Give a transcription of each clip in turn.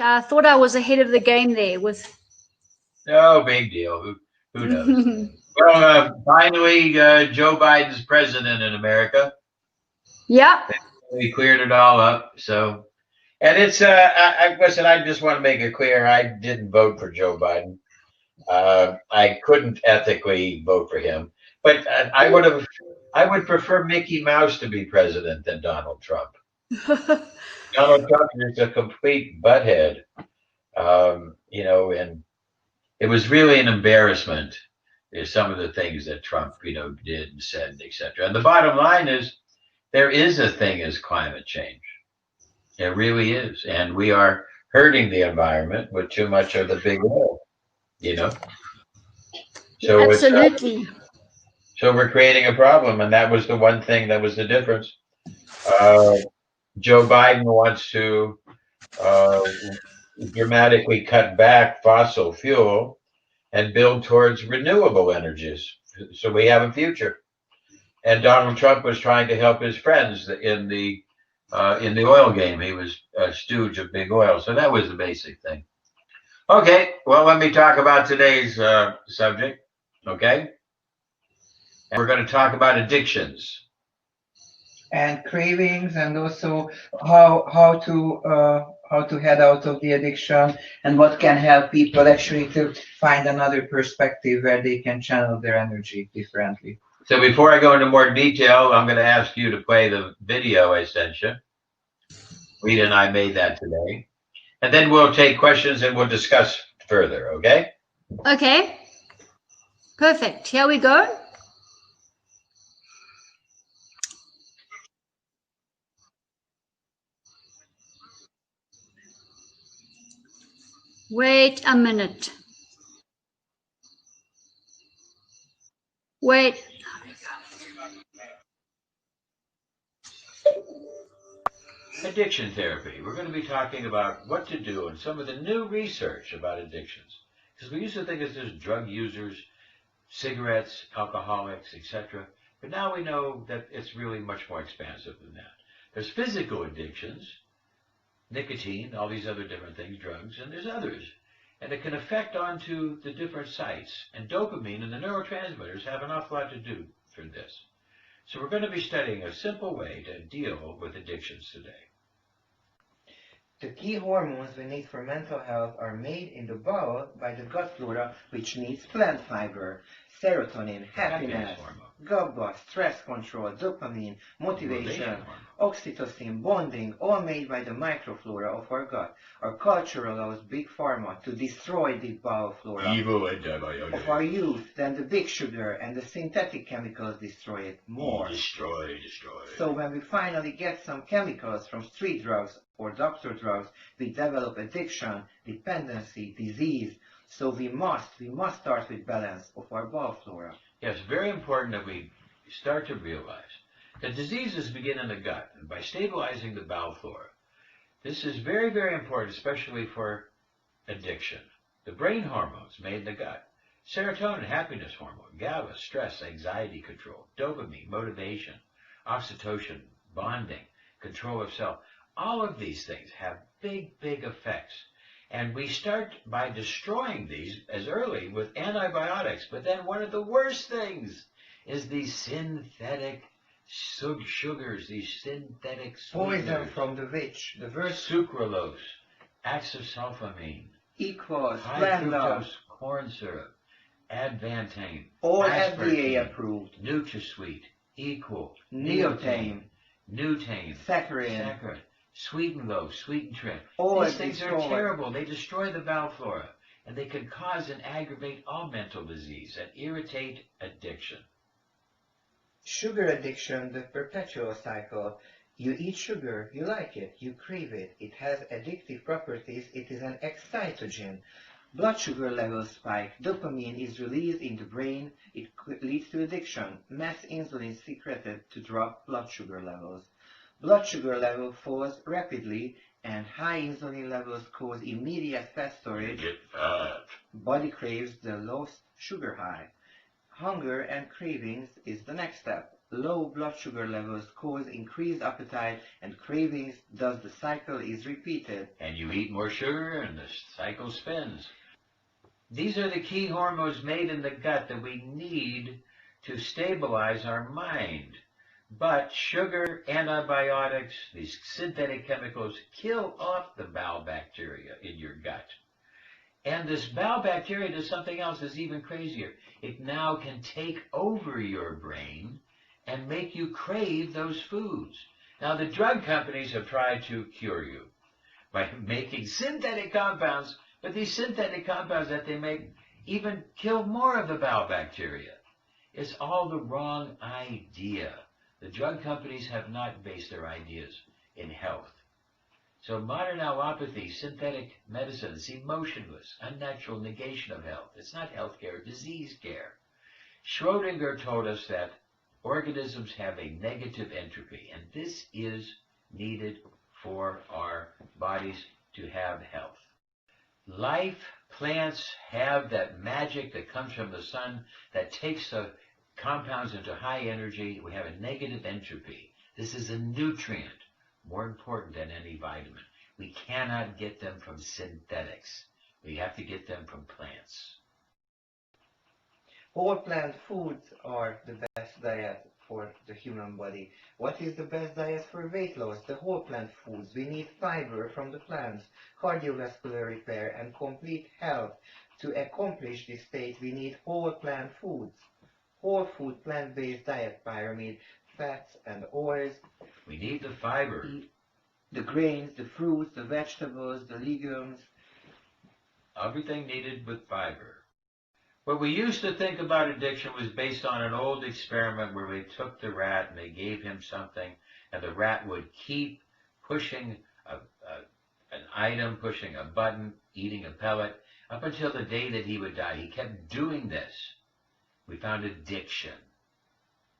I thought I was ahead of the game there with. No big deal. Who knows? Well, finally, Joe Biden's president in America. Yeah. We cleared it all up. So, and it's listen. I just want to make it clear. I didn't vote for Joe Biden. I couldn't ethically vote for him, but I would prefer Mickey Mouse to be president than Donald Trump. Donald Trump is a complete butthead, and it was really an embarrassment. Some of the things that Trump, did and said, etc. And the bottom line is, there is a thing as climate change. It really is, and we are hurting the environment with too much of the big oil. So absolutely. So we're creating a problem, and that was the one thing that was the difference. Joe Biden wants to dramatically cut back fossil fuel and build towards renewable energies, so we have a future. And Donald Trump was trying to help his friends in the oil game. He was a stooge of big oil, so that was the basic thing. Okay, well, let me talk about today's subject. Okay, and we're going to talk about addictions and cravings, and also how to head out of the addiction, and what can help people actually to find another perspective where they can channel their energy differently. So before I go into more detail, I'm going to ask you to play the video I sent you. Rita and I made that today, and then we'll take questions and we'll discuss further. Okay? Okay. Perfect. Here we go. Wait a minute. Wait. Addiction therapy. We're going to be talking about what to do and some of the new research about addictions. Because we used to think it's just drug users, cigarettes, alcoholics, etc. But now we know that it's really much more expansive than that. There's physical addictions, nicotine, all these other different things, drugs, and there's others. And it can affect onto the different sites. And dopamine and the neurotransmitters have an awful lot to do for this. So we're going to be studying a simple way to deal with addictions today. The key hormones we need for mental health are made in the bowel by the gut flora, which needs plant fiber, serotonin, happiness, GABA, stress control, dopamine, motivation, oxytocin, bonding, all made by the microflora of our gut. Our culture allows big pharma to destroy the bowel flora of our youth, then the big sugar and the synthetic chemicals destroy it more. Destroy. So when we finally get some chemicals from street drugs or doctor drugs, we develop addiction, dependency, disease. So we must start with balance of our bowel flora. Yes, very important that we start to realize that diseases begin in the gut, and by stabilizing the bowel flora. This is very, very important, especially for addiction. The brain hormones made in the gut. Serotonin, happiness hormone, GABA, stress, anxiety control, dopamine, motivation, oxytocin, bonding, control of self. All of these things have big, big effects. And we start by destroying these as early with antibiotics. But then one of the worst things is these synthetic sugars, these synthetic poison from the witch, the worst. Sucralose, acetosulfamine, equals, high fructose corn syrup, advantane, all FDA approved, NutraSweet, Equal, neotame, Nutane, saccharin, Sweeten Low, Sweeten Trim. All these things are terrible. They destroy the bowel flora, and they can cause and aggravate all mental disease and irritate addiction. Sugar addiction, the perpetual cycle. You eat sugar, you like it, you crave it. It has addictive properties. It is an excitogen. Blood sugar levels spike. Dopamine is released in the brain. It leads to addiction. Mass insulin is secreted to drop blood sugar levels. Blood sugar level falls rapidly, and high insulin levels cause immediate fat storage. Get fat. Body craves the lost sugar high. Hunger and cravings is the next step. low blood sugar levels cause increased appetite and cravings, thus the cycle is repeated. And you eat more sugar and the cycle spins. These are the key hormones made in the gut that we need to stabilize our mind. But sugar, antibiotics, these synthetic chemicals kill off the bowel bacteria in your gut. And this bowel bacteria does something else that's even crazier. It now can take over your brain and make you crave those foods. Now, the drug companies have tried to cure you by making synthetic compounds, but these synthetic compounds that they make even kill more of the bowel bacteria. It's all the wrong idea. The drug companies have not based their ideas in health. So modern allopathy, synthetic medicine, is emotionless, unnatural negation of health. It's not health care, disease care. Schrodinger told us that organisms have a negative entropy, and this is needed for our bodies to have health. Life, plants have that magic that comes from the sun that takes the compounds into high energy. We have a negative entropy. This is a nutrient, more important than any vitamin. We cannot get them from synthetics. We have to get them from plants. Whole plant foods are the best diet for the human body. What is the best diet for weight loss? The whole plant foods. We need fiber from the plants, cardiovascular repair, and complete health. To accomplish this state, we need whole plant foods. Whole food plant-based diet pyramid, fats and oils. We need the fiber. The grains, the fruits, the vegetables, the legumes. Everything needed with fiber. What we used to think about addiction was based on an old experiment where we took the rat and they gave him something, and the rat would keep pushing an item, pushing a button, eating a pellet, up until the day that he would die. He kept doing this. We found addiction.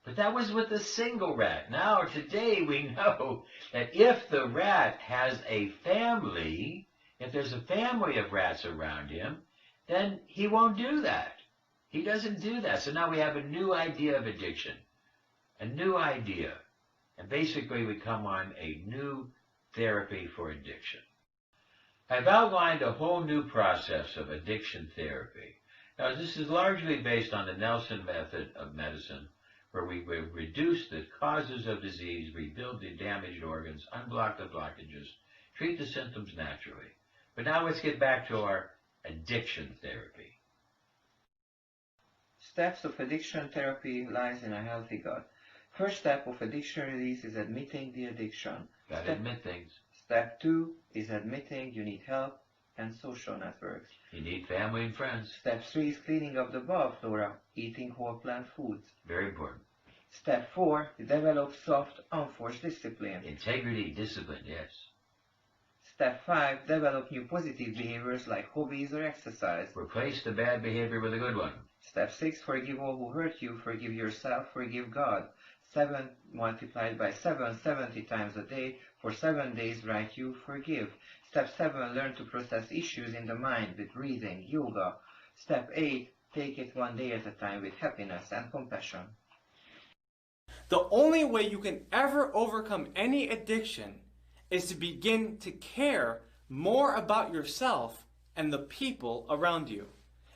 But that was with a single rat. Now, today, we know that if the rat has a family, if there's a family of rats around him, then he won't do that. He doesn't do that. So now we have a new idea of addiction, a new idea. And basically we come on a new therapy for addiction. I've outlined a whole new process of addiction therapy. Now this is largely based on the Nelson method of medicine, where we reduce the causes of disease, rebuild the damaged organs, unblock the blockages, treat the symptoms naturally. But now let's get back to our addiction therapy. Steps of addiction therapy lies in a healthy gut. First step of addiction release is admitting the addiction. Gotta admit things. Step 2 is admitting you need help and social networks. You need family and friends. Step 3 is cleaning up the bowel flora, eating whole plant foods. Very important. Step 4, you develop soft, unforced discipline. Integrity, discipline, yes. Step 5, develop new positive behaviors like hobbies or exercise. Replace the bad behavior with a good one. Step 6, forgive all who hurt you, forgive yourself, forgive God. 7 multiplied by 7, 70 times a day. For 7 days, write you forgive. Step 7, learn to process issues in the mind with breathing, yoga. Step 8, take it one day at a time with happiness and compassion. The only way you can ever overcome any addiction is to begin to care more about yourself and the people around you.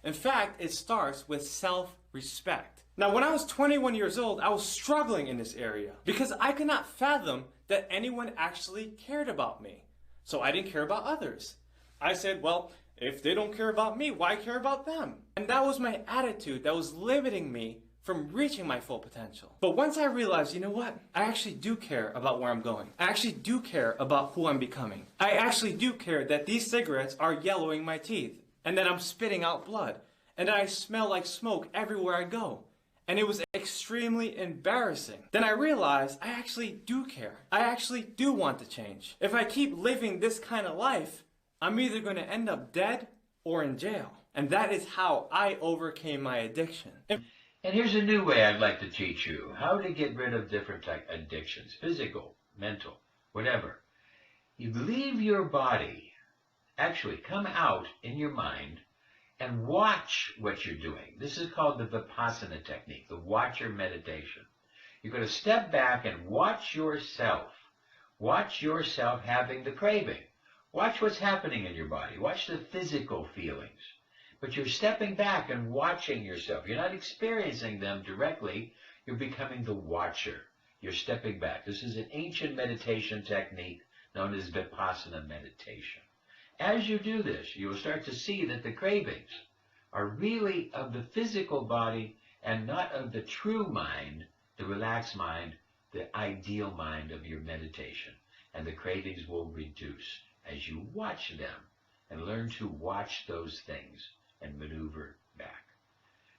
In fact, it starts with self-respect. Now, when I was 21 years old, I was struggling in this area because I could not fathom that anyone actually cared about me. So I didn't care about others. I said, well, if they don't care about me, why care about them? And that was my attitude that was limiting me from reaching my full potential. But once I realized, you know what? I actually do care about where I'm going. I actually do care about who I'm becoming. I actually do care that these cigarettes are yellowing my teeth, and that I'm spitting out blood, and that I smell like smoke everywhere I go. And it was extremely embarrassing. Then I realized I actually do care. I actually do want to change. If I keep living this kind of life, I'm either going to end up dead or in jail. And that is how I overcame my addiction. And here's a new way I'd like to teach you how to get rid of different addictions, physical, mental, whatever. You leave your body, actually come out in your mind and watch what you're doing. This is called the Vipassana technique, the watcher meditation. You're going to step back and watch yourself. Watch yourself having the craving. Watch what's happening in your body. Watch the physical feelings. But you're stepping back and watching yourself. You're not experiencing them directly. You're becoming the watcher. You're stepping back. This is an ancient meditation technique known as Vipassana meditation. As you do this, you will start to see that the cravings are really of the physical body and not of the true mind, the relaxed mind, the ideal mind of your meditation. And the cravings will reduce as you watch them and learn to watch those things and maneuver back.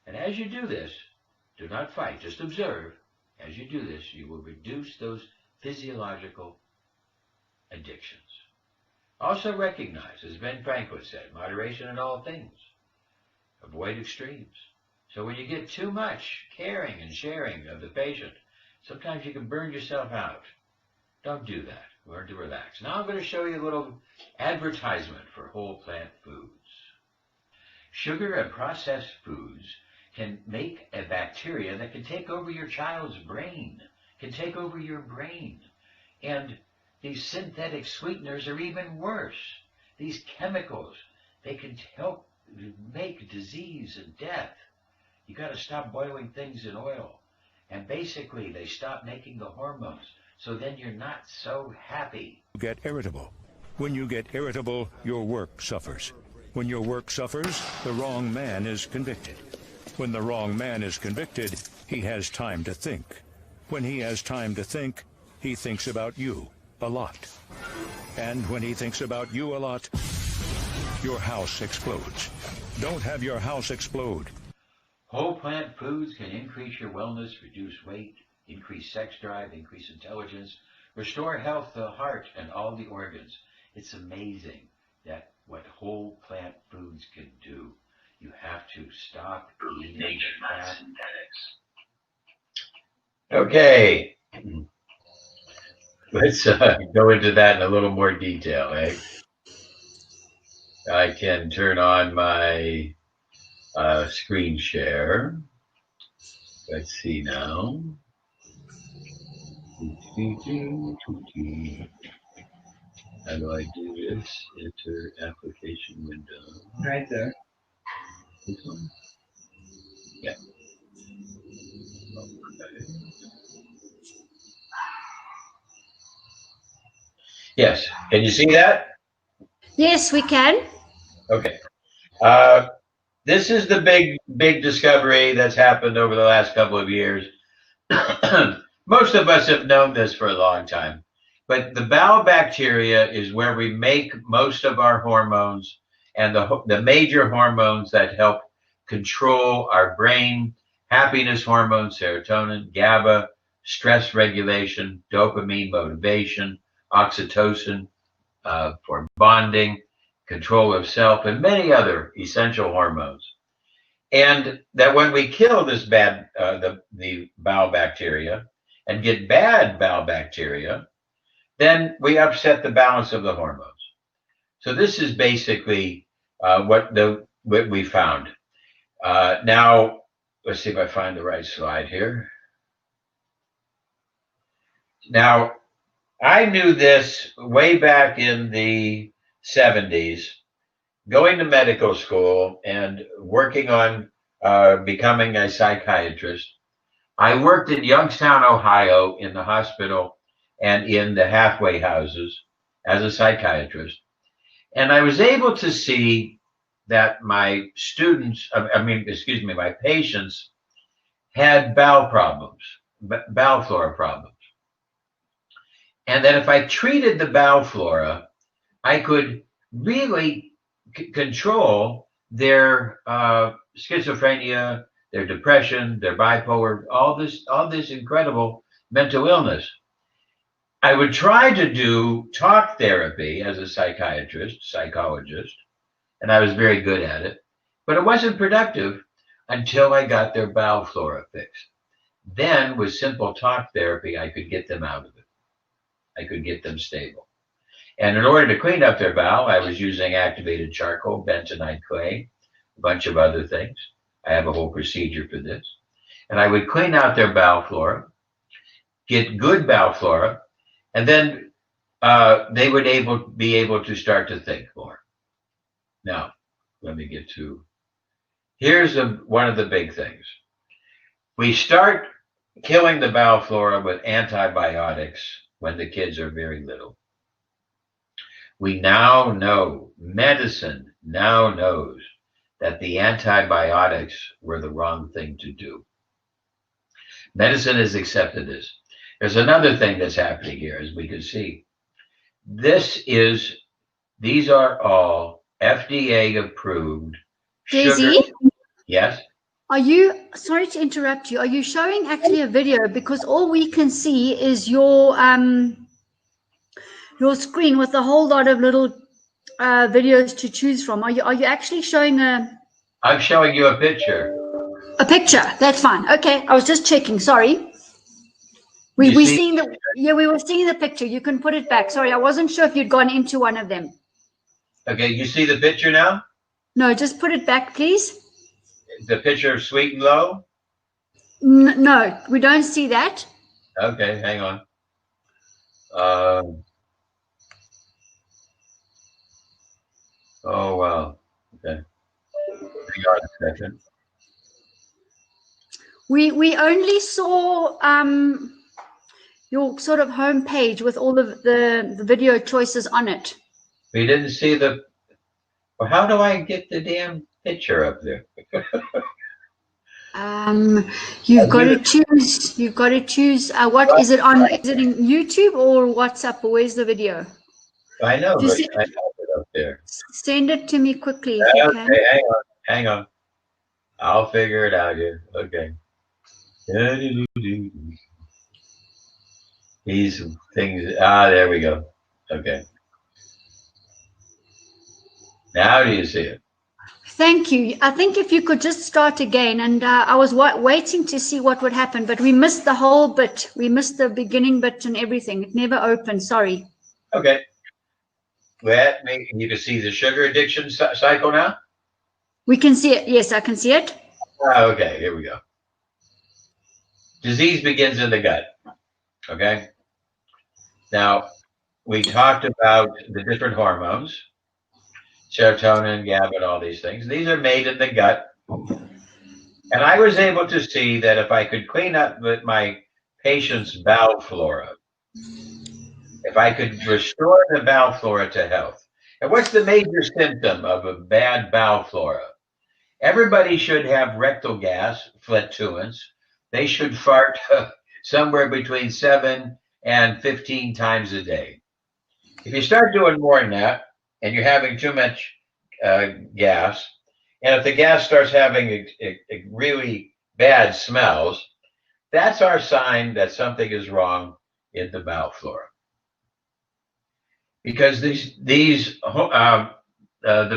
And as you do this, do not fight, just observe. As you do this, you will reduce those physiological addictions. Also recognize, as Ben Franklin said, moderation in all things. Avoid extremes. So when you get too much caring and sharing of the patient, sometimes you can burn yourself out. Don't do that. Learn to relax. Now I'm going to show you a little advertisement for whole plant foods. Sugar and processed foods can make a bacteria that can take over your child's brain, can take over your brain. And these synthetic sweeteners are even worse. These chemicals, they can help make disease and death. You got to stop boiling things in oil. And basically, they stop making the hormones. So then you're not so happy. Get irritable. When you get irritable, your work suffers. When your work suffers, the wrong man is convicted. When the wrong man is convicted, he has time to think. When he has time to think, he thinks about you a lot. And when he thinks about you a lot, your house explodes. Don't have your house explode. Whole plant foods can increase your wellness, reduce weight, increase sex drive, increase intelligence, restore health to the heart and all the organs. It's amazing that what whole plant foods can do. You have to stop eating that. Okay. Let's go into that in a little more detail, eh? I can turn on my screen share. Let's see now. How do I do this? Enter application window. Right there. This one? Yeah. Okay. Yes. Can you see that? Yes, we can. Okay. This is the big discovery that's happened over the last couple of years. Most of us have known this for a long time, but the bowel bacteria is where we make most of our hormones and the major hormones that help control our brain, happiness hormones, serotonin, GABA, stress regulation, dopamine, motivation, oxytocin for bonding, control of self, and many other essential hormones. And that when we kill this bad, the bowel bacteria and get bad bowel bacteria, then we upset the balance of the hormones. So this is basically what we found. Now, let's see if I find the right slide here. Now, I knew this way back in the 70s, going to medical school and working on becoming a psychiatrist. I worked in Youngstown, Ohio, in the hospital and in the halfway houses as a psychiatrist. And I was able to see that my students, my patients had bowel problems, bowel flora problems. And that if I treated the bowel flora, I could really control their schizophrenia, their depression, their bipolar, all this incredible mental illness. I would try to do talk therapy as a psychologist, and I was very good at it, but it wasn't productive until I got their bowel flora fixed. Then with simple talk therapy, I could get them out of it. I could get them stable. And in order to clean up their bowel, I was using activated charcoal, bentonite clay, a bunch of other things. I have a whole procedure for this. And I would clean out their bowel flora. get good bowel flora, and then they would be able to start to think more. Now, let me get to, here's one of the big things. We start killing the bowel flora with antibiotics when the kids are very little. We now know, medicine now knows, that the antibiotics were the wrong thing to do. Medicine has accepted this. There's another thing that's happening here, as we can see. These are all FDA approved sugar. Daisy, Yes? are you, sorry to interrupt you, are you showing actually a video? Because all we can see is your screen with a whole lot of little videos to choose from. Are you actually showing I'm showing you a picture. a picture? That's fine. Okay, I was just checking. Sorry. We were seeing the picture. You can put it back. Sorry, I wasn't sure if you'd gone into one of them. Okay, you see the picture now? No, just put it back, please. The picture of Sweet and Low? No, we don't see that. Okay, hang on. Oh, wow. Okay. Hang on a second. We only saw your sort of home page with all of the video choices on it. We didn't see the, well, how do I get the damn picture up there? You've got to choose. What is it on? Is it in YouTube or WhatsApp, or where's the video? I know, but I have it up there. Send it to me quickly if you can. Okay, hang on. I'll figure it out here. Okay. These things, there we go. Okay. Now do you see it? Thank you. I think if you could just start again, and I was waiting to see what would happen, but we missed the whole bit. We missed the beginning bit and everything. It never opened. Sorry. Okay. You can see the sugar addiction cycle now? We can see it. Yes, I can see it. Okay, here we go. Disease begins in the gut. Okay. Now, we talked about the different hormones, serotonin, GABA, all these things. These are made in the gut. And I was able to see that if I could clean up with my patient's bowel flora, if I could restore the bowel flora to health. And what's the major symptom of a bad bowel flora? Everybody should have rectal gas, flatulence. They should fart somewhere between 7 and 15 times a day. If you start doing more than that, and you're having too much gas, and if the gas starts having a really bad smells, that's our sign that something is wrong in the bowel flora. Because the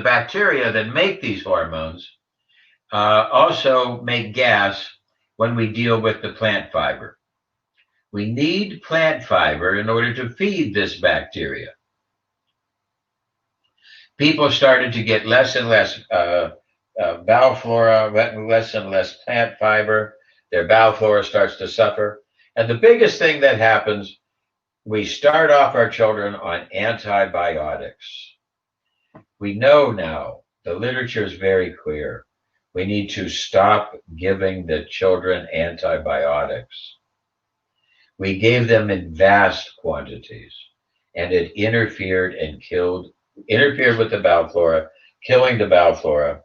bacteria that make these hormones also make gas when we deal with the plant fiber. We need plant fiber in order to feed this bacteria. People started to get less and less bowel flora, less and less plant fiber. Their bowel flora starts to suffer. And the biggest thing that happens, we start off our children on antibiotics. We know now, the literature is very clear. We need to stop giving the children antibiotics. We gave them in vast quantities, and it interfered with the bowel flora, killing the bowel flora.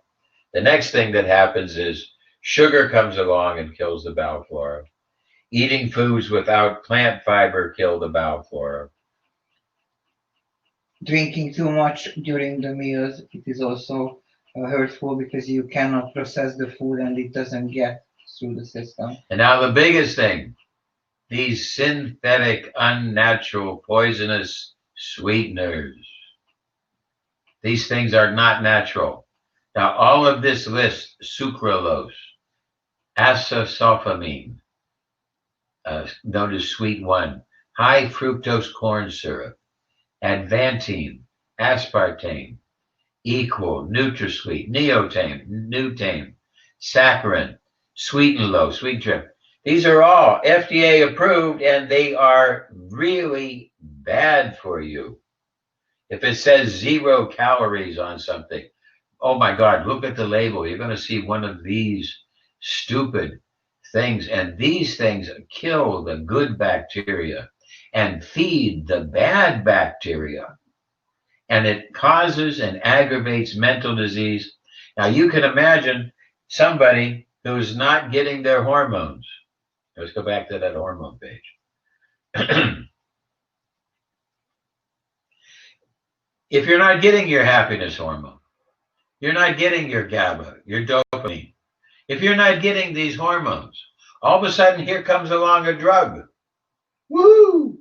The next thing that happens is sugar comes along and kills the bowel flora. Eating foods without plant fiber kill the bowel flora. Drinking too much during the meals, it is also hurtful because you cannot process the food and it doesn't get through the system. And now the biggest thing, these synthetic, unnatural, poisonous sweeteners. These things are not natural. Now, all of this list, sucralose, acesulfamine, known as sweet 1, high fructose corn syrup, advantine, aspartame, equal, NutraSweet, neotame, Nutame, saccharin, sweet and low, sweet trim. These are all FDA approved, and they are really bad for you. If it says 0 calories on something, oh my God, look at the label. You're going to see one of these stupid things. And these things kill the good bacteria and feed the bad bacteria. And it causes and aggravates mental disease. Now, you can imagine somebody who's not getting their hormones. Let's go back to that hormone page. If you're not getting your happiness hormone, you're not getting your GABA, your dopamine. If you're not getting these hormones, all of a sudden here comes along a drug. Woo!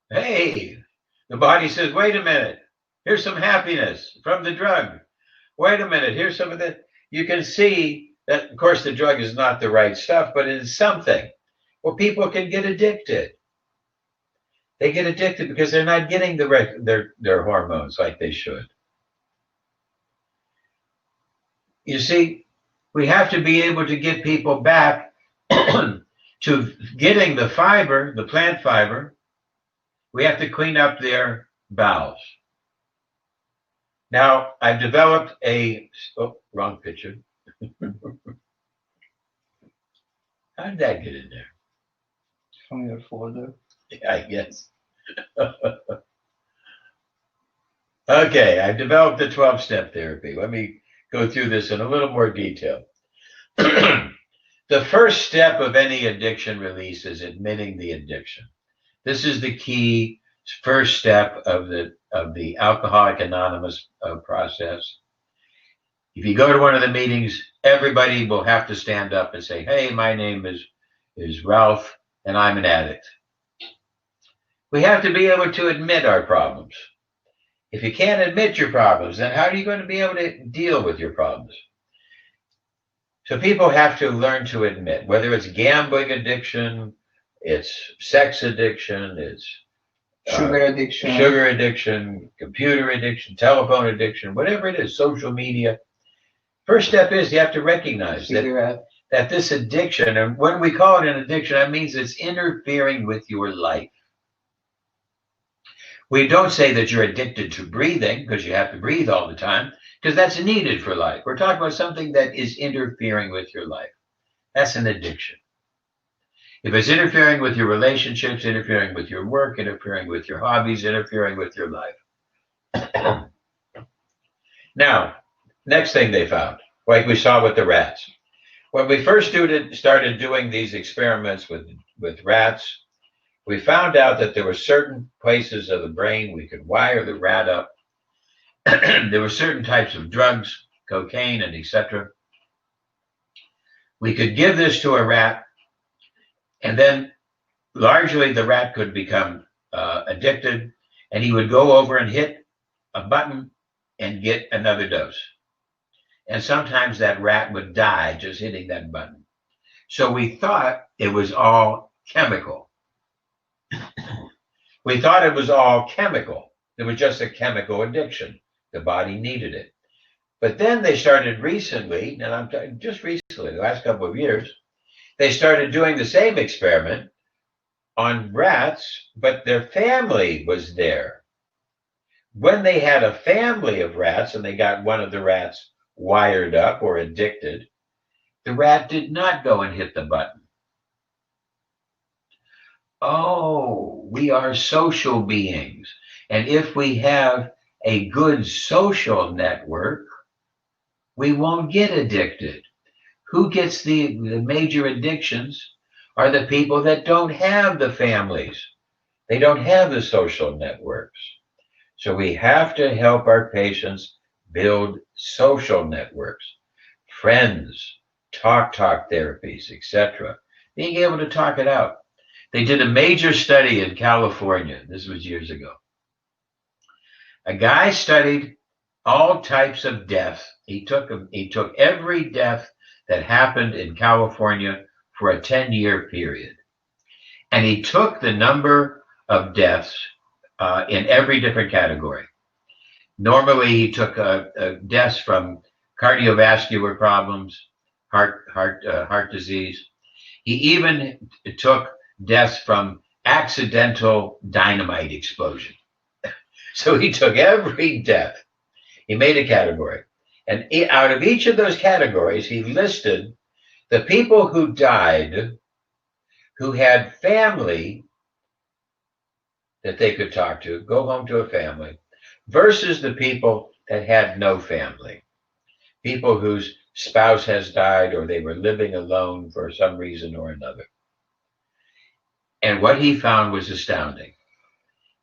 Hey, the body says, wait a minute, here's some happiness from the drug. Wait a minute, here's some of the, you can see that, of course, the drug is not the right stuff, but it is something. Well, people can get addicted. They get addicted because they're not getting their hormones like they should. You see, we have to be able to get people back to getting the fiber, the plant fiber. We have to clean up their bowels. Now, I've developed a, oh, wrong picture. How did that get in there? From your folder. I guess. Okay, I've developed the 12-step therapy. Let me go through this in a little more detail. The first step of any addiction release is admitting the addiction. This is the key first step of the Alcoholics Anonymous process. If you go to one of the meetings, everybody will have to stand up and say, hey, my name is Ralph, and I'm an addict. We have to be able to admit our problems. If you can't admit your problems, then how are you going to be able to deal with your problems? So people have to learn to admit, whether it's gambling addiction, it's sex addiction, it's sugar addiction, computer addiction, telephone addiction, whatever it is, social media. First step is you have to recognize that this addiction, and when we call it an addiction, that means it's interfering with your life. We don't say that you're addicted to breathing because you have to breathe all the time, because that's needed for life. We're talking about something that is interfering with your life. That's an addiction. If it's interfering with your relationships, interfering with your work, interfering with your hobbies, interfering with your life. Now, next thing they found, like we saw with the rats. When we first started doing these experiments with rats, we found out that there were certain places of the brain we could wire the rat up. There were certain types of drugs, cocaine and etc. We could give this to a rat, and then largely the rat could become addicted, and he would go over and hit a button and get another dose. And sometimes that rat would die just hitting that button. So we thought it was all chemical. We thought it was all chemical. It was just a chemical addiction. The body needed it. But then they started recently, and I'm talking just recently, the last couple of years, they started doing the same experiment on rats, but their family was there. When they had a family of rats and they got one of the rats wired up or addicted, the rat did not go and hit the button. Oh, we are social beings. And if we have a good social network, we won't get addicted. Who gets the major addictions are the people that don't have the families. They don't have the social networks. So we have to help our patients build social networks, friends, talk therapies, etc. Being able to talk it out. They did a major study in California. This was years ago. A guy studied all types of death. He took every death that happened in California for a 10-year period. And he took the number of deaths in every different category. Normally, he took deaths from cardiovascular problems, heart disease. He even took deaths from accidental dynamite explosion. So he took every death, he made a category, and out of each of those categories, he listed the people who died who had family that they could talk to, go home to a family, versus the people that had no family, people whose spouse has died or they were living alone for some reason or another. And what he found was astounding.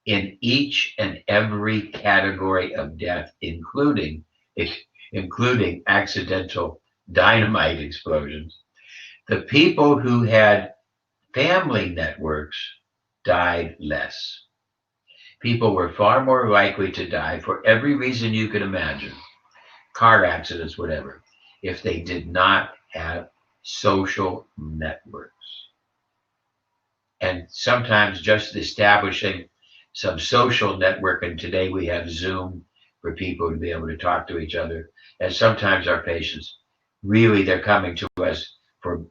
In each and every category of death, including accidental dynamite explosions, the people who had family networks died less. People were far more likely to die for every reason you could imagine, car accidents, whatever, if they did not have social networks. And sometimes just establishing some social network, and today we have Zoom for people to be able to talk to each other. And sometimes our patients, really, they're coming to us for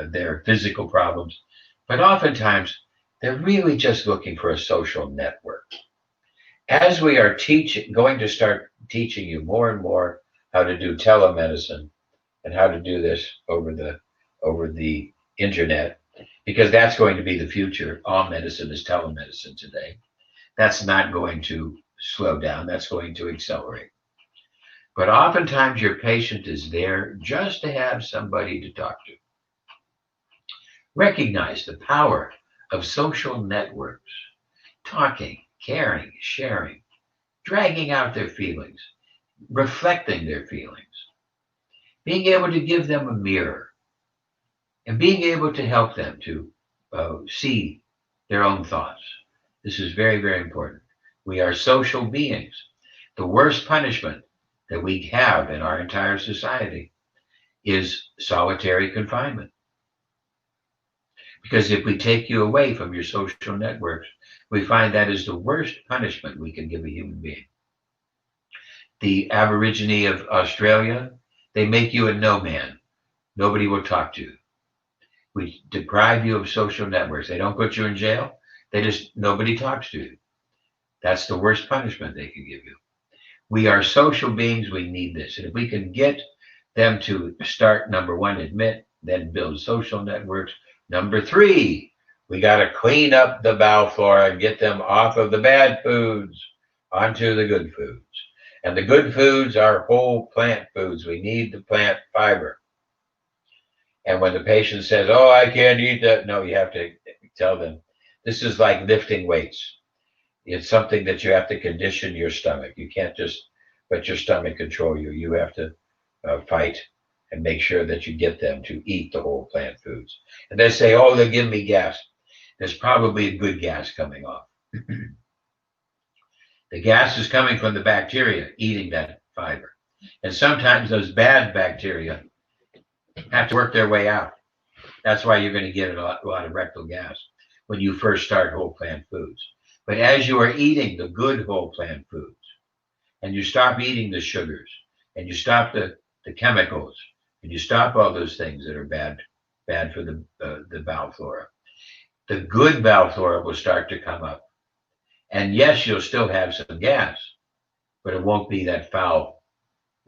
their physical problems, but oftentimes they're really just looking for a social network. As we are going to start teaching you more and more how to do telemedicine and how to do this over the internet, because that's going to be the future. All medicine is telemedicine today. That's not going to slow down. That's going to accelerate. But oftentimes your patient is there just to have somebody to talk to. Recognize the power of social networks, talking, caring, sharing, dragging out their feelings, reflecting their feelings, being able to give them a mirror, and being able to help them to see their own thoughts. This is very, very important. We are social beings. The worst punishment that we have in our entire society is solitary confinement. Because if we take you away from your social networks, we find that is the worst punishment we can give a human being. The Aborigine of Australia, they make you a no man. Nobody will talk to you. We deprive you of social networks. They don't put you in jail. Nobody talks to you. That's the worst punishment they can give you. We are social beings. We need this. And if we can get them to start, number one, admit, then build social networks. Number three, we got to clean up the bowel flora and get them off of the bad foods onto the good foods. And the good foods are whole plant foods. We need the plant fiber. And when the patient says, oh, I can't eat that, no, you have to tell them, this is like lifting weights. It's something that you have to condition your stomach. You can't just let your stomach control you. You have to fight and make sure that you get them to eat the whole plant foods. And they say, oh, they'll give me gas. There's probably a good gas coming off. The gas is coming from the bacteria eating that fiber. And sometimes those bad bacteria have to work their way out. That's why you're going to get a lot of rectal gas when you first start whole plant foods. But as you are eating the good whole plant foods, and you stop eating the sugars, and you stop the chemicals, and you stop all those things that are bad for the bowel flora, the good bowel flora will start to come up. And yes, you'll still have some gas, but it won't be that foul.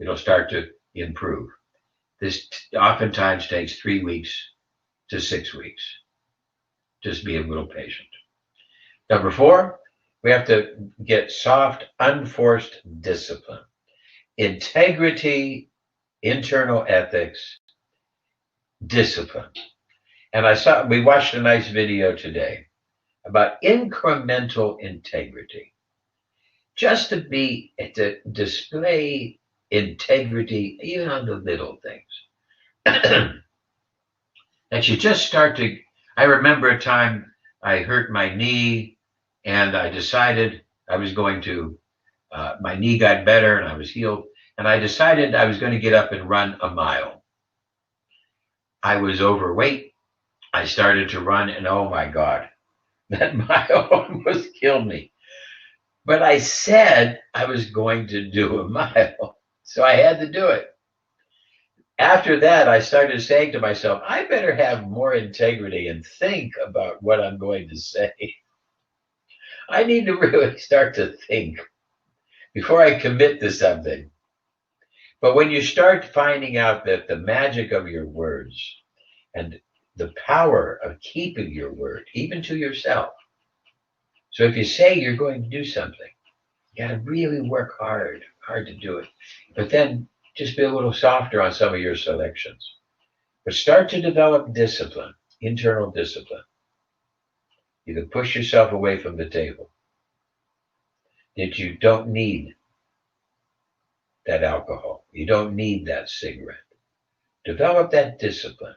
It'll start to improve. This oftentimes takes 3 weeks to 6 weeks. Just be a little patient. Number 4, we have to get soft, unforced discipline. Integrity, internal ethics, discipline. And we watched a nice video today about incremental integrity. Just to display integrity, even on the little things. That you just start to, I remember a time I hurt my knee and I decided I was going to, my knee got better and I was healed. And I decided I was going to get up and run a mile. I was overweight. I started to run and oh my God, that mile almost killed me. But I said I was going to do a mile. So I had to do it. After that, I started saying to myself, I better have more integrity and think about what I'm going to say. I need to really start to think before I commit to something. But when you start finding out that the magic of your words and the power of keeping your word, even to yourself. So if you say you're going to do something, you got to really work hard to do it. But then just be a little softer on some of your selections. But start to develop discipline, internal discipline. You can push yourself away from the table. That you don't need that alcohol. You don't need that cigarette. Develop that discipline.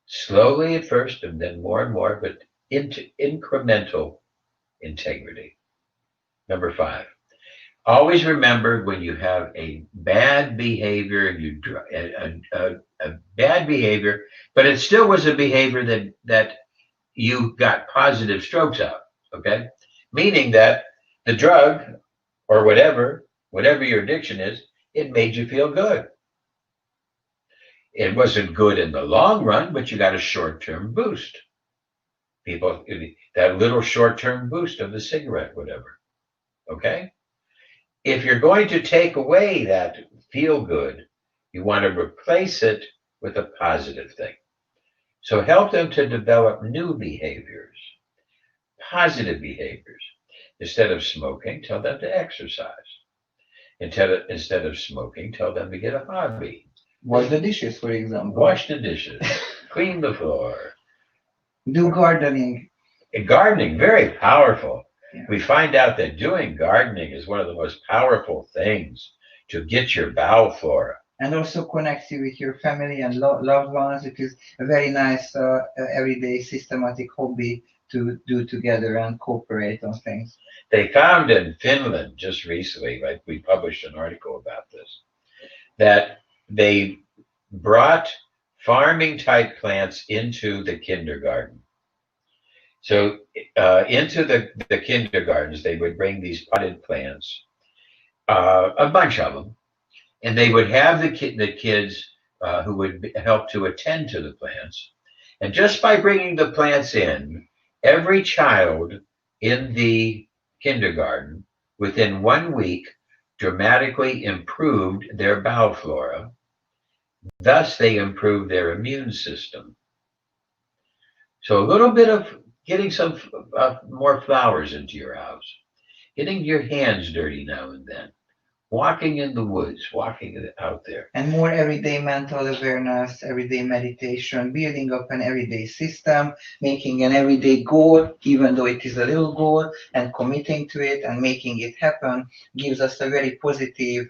Slowly at first, and then more and more, but into incremental integrity. Number 5. Always remember when you have a bad behavior, a bad behavior, but it still was a behavior that you got positive strokes out. Okay, meaning that the drug or whatever your addiction is, it made you feel good. It wasn't good in the long run, but you got a short-term boost. People, that little short-term boost of the cigarette, whatever. Okay? If you're going to take away that feel good, you want to replace it with a positive thing. So help them to develop new behaviors, positive behaviors. Instead of smoking, tell them to exercise. Instead of smoking, tell them to get a hobby. Wash the dishes, for example. Wash the dishes. Clean the floor. Do gardening. Gardening, very powerful. Yeah. We find out that doing gardening is one of the most powerful things to get your bowel flora. And also connects you with your family and loved ones. It is a very nice everyday systematic hobby to do together and cooperate on things. They found in Finland just recently, like we published an article about this, that they brought farming type plants into the kindergarten. So into the kindergartens, they would bring these potted plants, a bunch of them, and they would have the kids who would help to attend to the plants. And just by bringing the plants in, every child in the kindergarten within 1 week dramatically improved their bowel flora. Thus, they improved their immune system. So a little bit of getting some more flowers into your house, getting your hands dirty now and then, walking in the woods, walking out there. And more everyday mental awareness, everyday meditation, building up an everyday system, making an everyday goal, even though it is a little goal, and committing to it and making it happen gives us a very positive,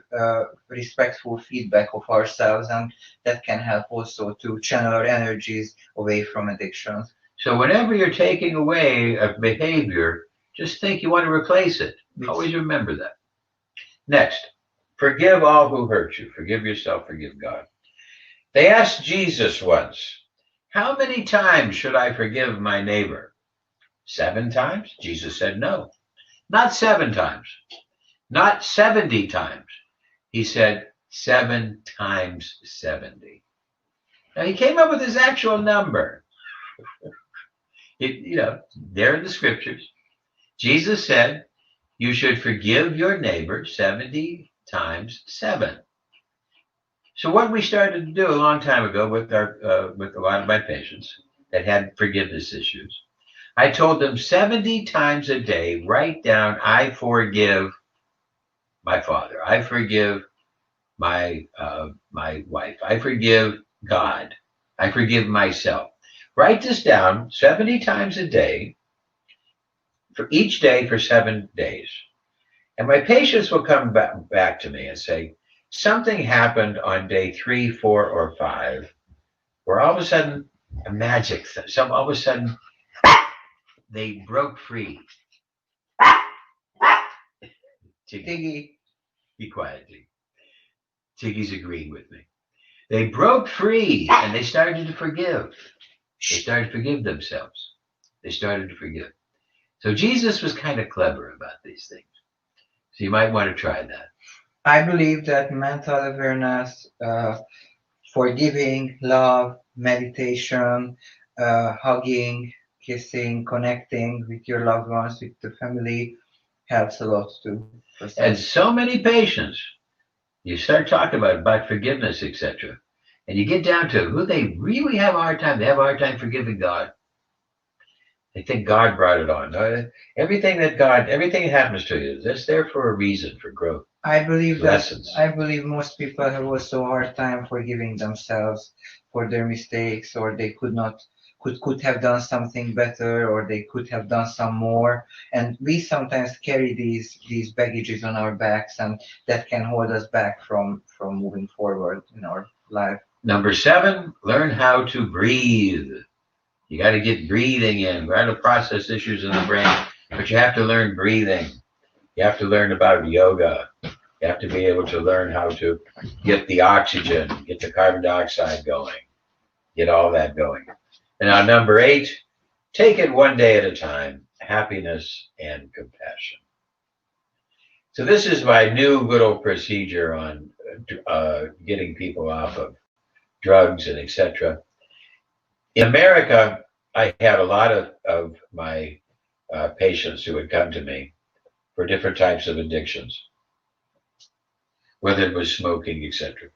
respectful feedback of ourselves, and that can help also to channel our energies away from addictions. So whenever you're taking away a behavior, just think you want to replace it. Always remember that. Next, forgive all who hurt you. Forgive yourself, forgive God. They asked Jesus once, how many times should I forgive my neighbor? 7 times? Jesus said no. Not 7 times. Not 70 times. He said 7 times 70. Now he came up with his actual number. There in the scriptures. Jesus said, you should forgive your neighbor 70 times 7. So what we started to do a long time ago with a lot of my patients that had forgiveness issues, I told them 70 times a day, write down, I forgive my father. I forgive my wife. I forgive God. I forgive myself. Write this down 70 times a day, for each day for 7 days. And my patients will come back to me and say, something happened on day 3, 4, or 5, where all of a sudden, a magic thing, all of a sudden, they broke free. Tiggy, be quiet, Tiggy. Tiggy's agreeing with me. They broke free and they started to forgive. They started to forgive themselves. They started to forgive. So Jesus was kind of clever about these things. So you might want to try that. I believe that mental awareness, forgiving, love, meditation, hugging, kissing, connecting with your loved ones, with the family, helps a lot too. And so many patients, you start talking about forgiveness, etc. And you get down to who they really have a hard time. They have a hard time forgiving God. They think God brought it on. Everything that happens to you, that's there for a reason, for growth. I believe lessons. I believe most people have also a hard time forgiving themselves for their mistakes, or they could have done something better, or they could have done some more. And we sometimes carry these baggages on our backs, and that can hold us back from moving forward in our life. Number 7, learn how to breathe. You got to get breathing in. We're going to process issues in the brain, but you have to learn breathing. You have to learn about yoga. You have to be able to learn how to get the oxygen, get the carbon dioxide going, get all that going. And now number 8, take it one day at a time, happiness and compassion. So this is my new little procedure on getting people off of drugs and etc. In America, I had a lot of my patients who would come to me for different types of addictions, whether it was smoking, etc.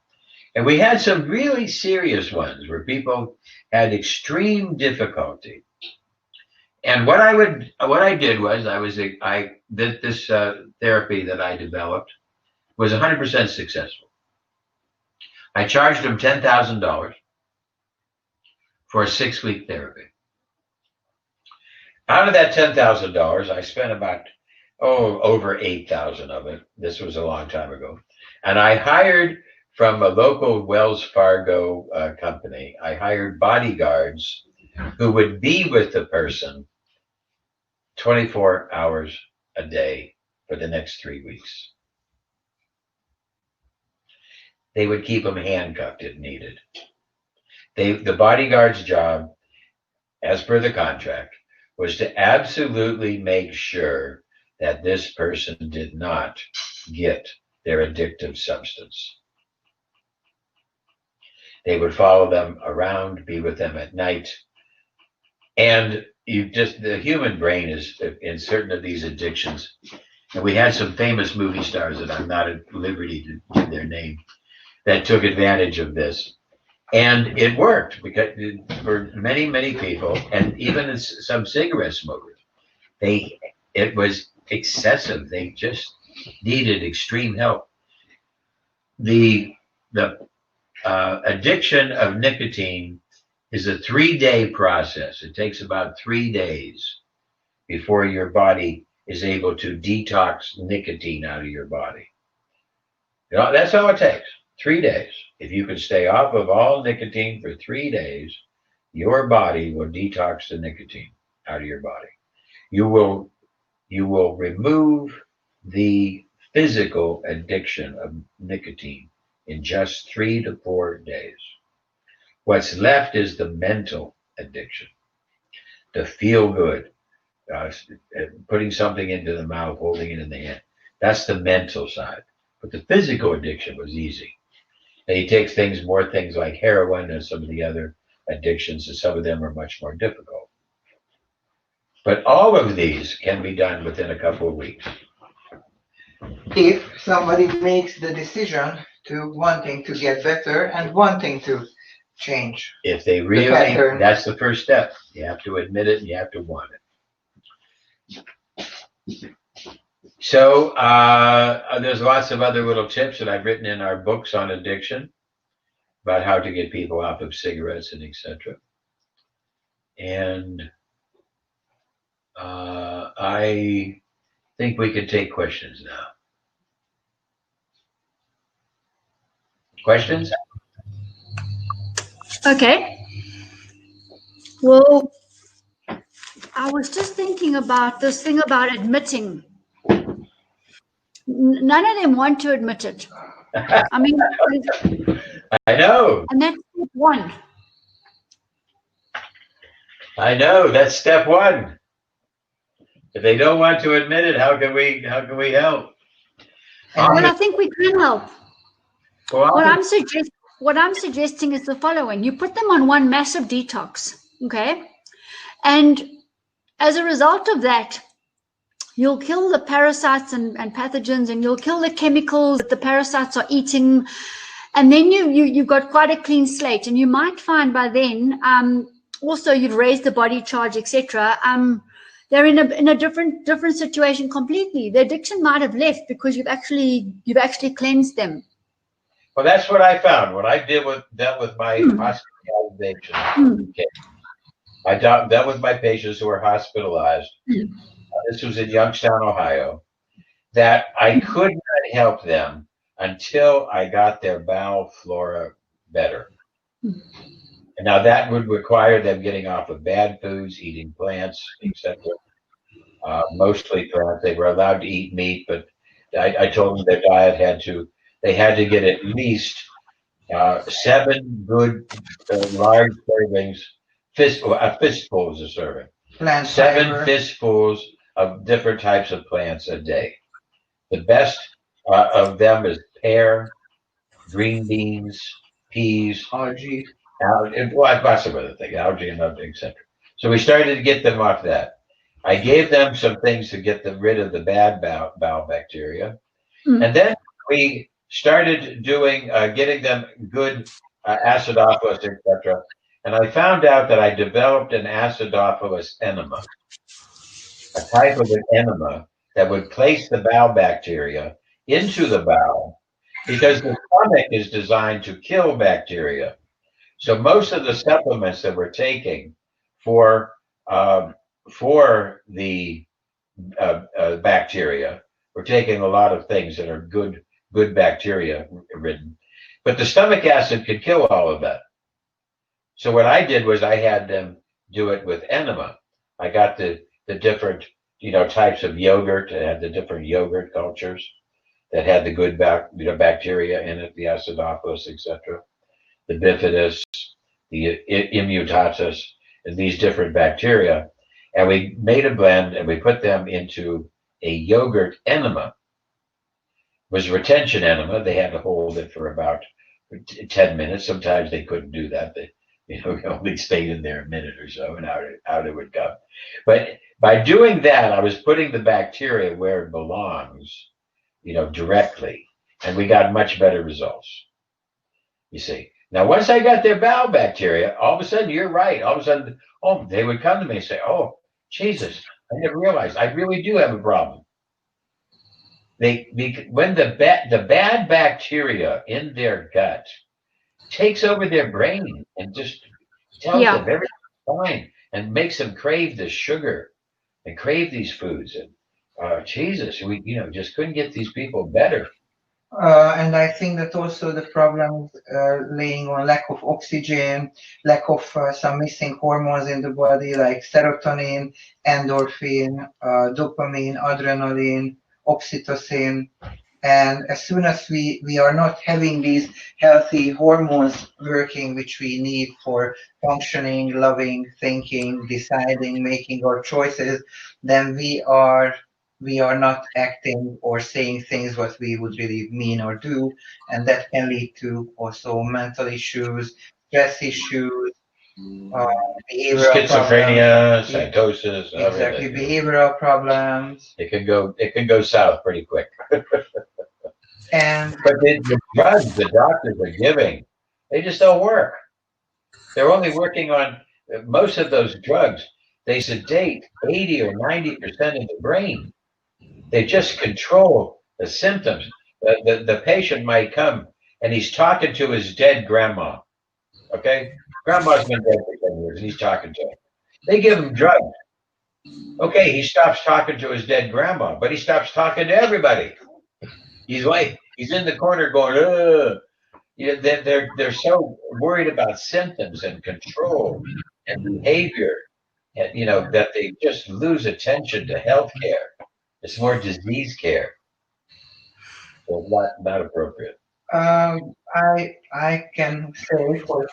And we had some really serious ones where people had extreme difficulty. And what I did was this therapy that I developed was 100% successful. I charged them $10,000 for a 6-week therapy. Out of that $10,000, I spent about over $8,000 of it. This was a long time ago, and I hired from a local Wells Fargo company. I hired bodyguards who would be with the person 24 hours a day for the next 3 weeks. They would keep them handcuffed if needed. The bodyguard's job, as per the contract, was to absolutely make sure that this person did not get their addictive substance. They would follow them around, be with them at night. And the human brain is in certain of these addictions. And we had some famous movie stars that I'm not at liberty to give their name that took advantage of this. And it worked because for many, many people, and even some cigarette smokers, it was excessive. They just needed extreme help. The addiction of nicotine is a 3-day process. It takes about 3 days before your body is able to detox nicotine out of your body. That's all it takes, 3 days. If you can stay off of all nicotine for 3 days, your body will detox the nicotine out of your body. You will remove the physical addiction of nicotine in just 3 to 4 days. What's left is the mental addiction, the feel good, putting something into the mouth, holding it in the hand. That's the mental side. But the physical addiction was easy. And he takes more things like heroin and some of the other addictions, and some of them are much more difficult. But all of these can be done within a couple of weeks. If somebody makes the decision to wanting to get better and wanting to change. If they really, that's the first step. You have to admit it and you have to want it. So there's lots of other little tips that I've written in our books on addiction about how to get people off of cigarettes and etc. And I think we can take questions now. Questions? Okay. Well, I was just thinking about this thing about admitting. None of them want to admit it. I mean, I know. And that's step 1. I know. That's step 1. If they don't want to admit it, how can we help? Well, I think we can help. Well, What I'm suggesting is the following. You put them on one massive detox, okay? And as a result of that, you'll kill the parasites and pathogens, and you'll kill the chemicals that the parasites are eating. And then you've got quite a clean slate. And you might find by then, also you've raised the body charge, etc. They're in a different situation completely. The addiction might have left because you've actually cleansed them. Well, that's what I found when I dealt with my hospitalization. Okay. I dealt with my patients who were hospitalized. This was in Youngstown, Ohio. That I could not help them until I got their bowel flora better. And now that would require them getting off of bad foods, eating plants, etc. Mostly plants. They were allowed to eat meat, but I told them their diet they had to get at least 7 good large servings, a fistful is a serving. 7 fistfuls of different types of plants a day. The best of them is pear, green beans, peas, algae, lots of other things, algae and other, etc. So we started to get them off that. I gave them some things to get them rid of the bad bowel bacteria, and then we started doing getting them good acidophilus, etc. And I found out that I developed an acidophilus enema, a type of an enema that would place the bowel bacteria into the bowel, because the stomach is designed to kill bacteria. So most of the supplements that we're taking for the bacteria, we're taking a lot of things that are good bacteria ridden, but the stomach acid could kill all of that. So what I did was I had them do it with enema. I got the different types of yogurt. I had the different yogurt cultures that had the good bacteria in it, the acidophilus, etc., the bifidus, the immutatus, and these different bacteria. And we made a blend and we put them into a yogurt enema. It was a retention enema. They had to hold it for about 10 minutes. Sometimes they couldn't do that. They only stayed in there a minute or so, and out it would come. But by doing that, I was putting the bacteria where it belongs, directly, and we got much better results. You see. Now, once I got their bowel bacteria, all of a sudden, you're right. All of a sudden, they would come to me and say, "Oh, Jesus, I never realized I really do have a problem." When the bad bacteria in their gut takes over their brain and just tells them everything's fine and makes them crave the sugar and crave these foods. And Jesus, we just couldn't get these people better. And I think that also the problem is laying on lack of oxygen, lack of some missing hormones in the body like serotonin, endorphin, dopamine, adrenaline, oxytocin. And as soon as we are not having these healthy hormones working, which we need for functioning, loving, thinking, deciding, making our choices, then we are not acting or saying things what we would really mean or do. And that can lead to also mental issues, stress issues, behavioral schizophrenia, problems, psychosis, exactly, everything. Behavioral problems. It can go south pretty quick. But the drugs the doctors are giving, they just don't work. They're only working on most of those drugs. They sedate 80 or 90% of the brain. They just control the symptoms. The patient might come and he's talking to his dead grandma. Okay, grandma's been dead for 10 years and he's talking to her. They give him drugs. Okay, he stops talking to his dead grandma, but he stops talking to everybody. He's in the corner going, ugh. They're so worried about symptoms and control and behavior, and that they just lose attention to health care. It's more disease care. So not appropriate. I can say for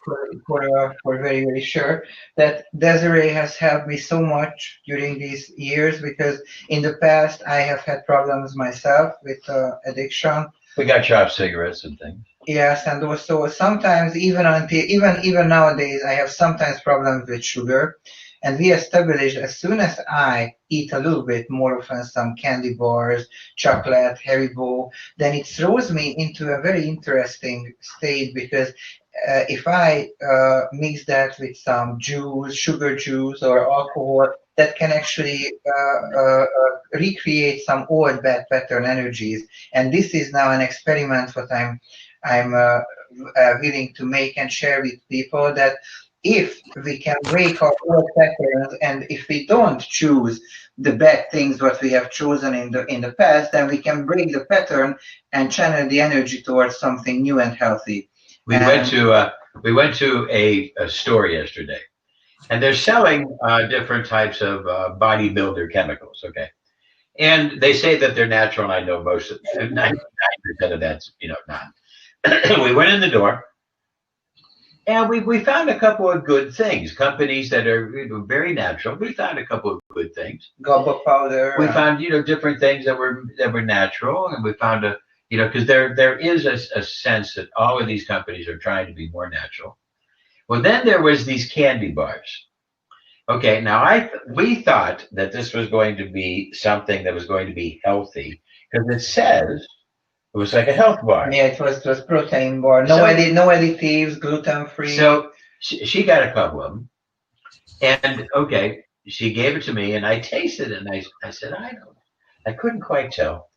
very very sure that Desiree has helped me so much during these years, because in the past I have had problems myself with addiction. We got chopped cigarettes and things. Yes, and also sometimes even nowadays I have sometimes problems with sugar. And we established, as soon as I eat a little bit more often some candy bars, chocolate, Haribo, then it throws me into a very interesting state, because if I mix that with some juice, sugar juice or alcohol, that can actually recreate some old bad pattern energies. And this is now an experiment what I'm willing to make and share with people, that if we can break our old patterns, and if we don't choose the bad things what we have chosen in the past, then we can break the pattern and channel the energy towards something new and healthy. We went to a store yesterday, and they're selling different types of bodybuilder chemicals. Okay, and they say that they're natural, and I know most of 99% of that's not. We went in the door, and we found a couple of good things. Companies that are very natural. We found a couple of good things. Gobbo powder. We found different things that were natural, and we found because there is a sense that all of these companies are trying to be more natural. Well, then there was these candy bars. Okay, now we thought that this was going to be something that was going to be healthy, because it says it was like a health bar. Yeah, it was protein bar. No additives, gluten free. So she got a couple of them, and okay, she gave it to me, and I tasted it, and I said, I couldn't quite tell.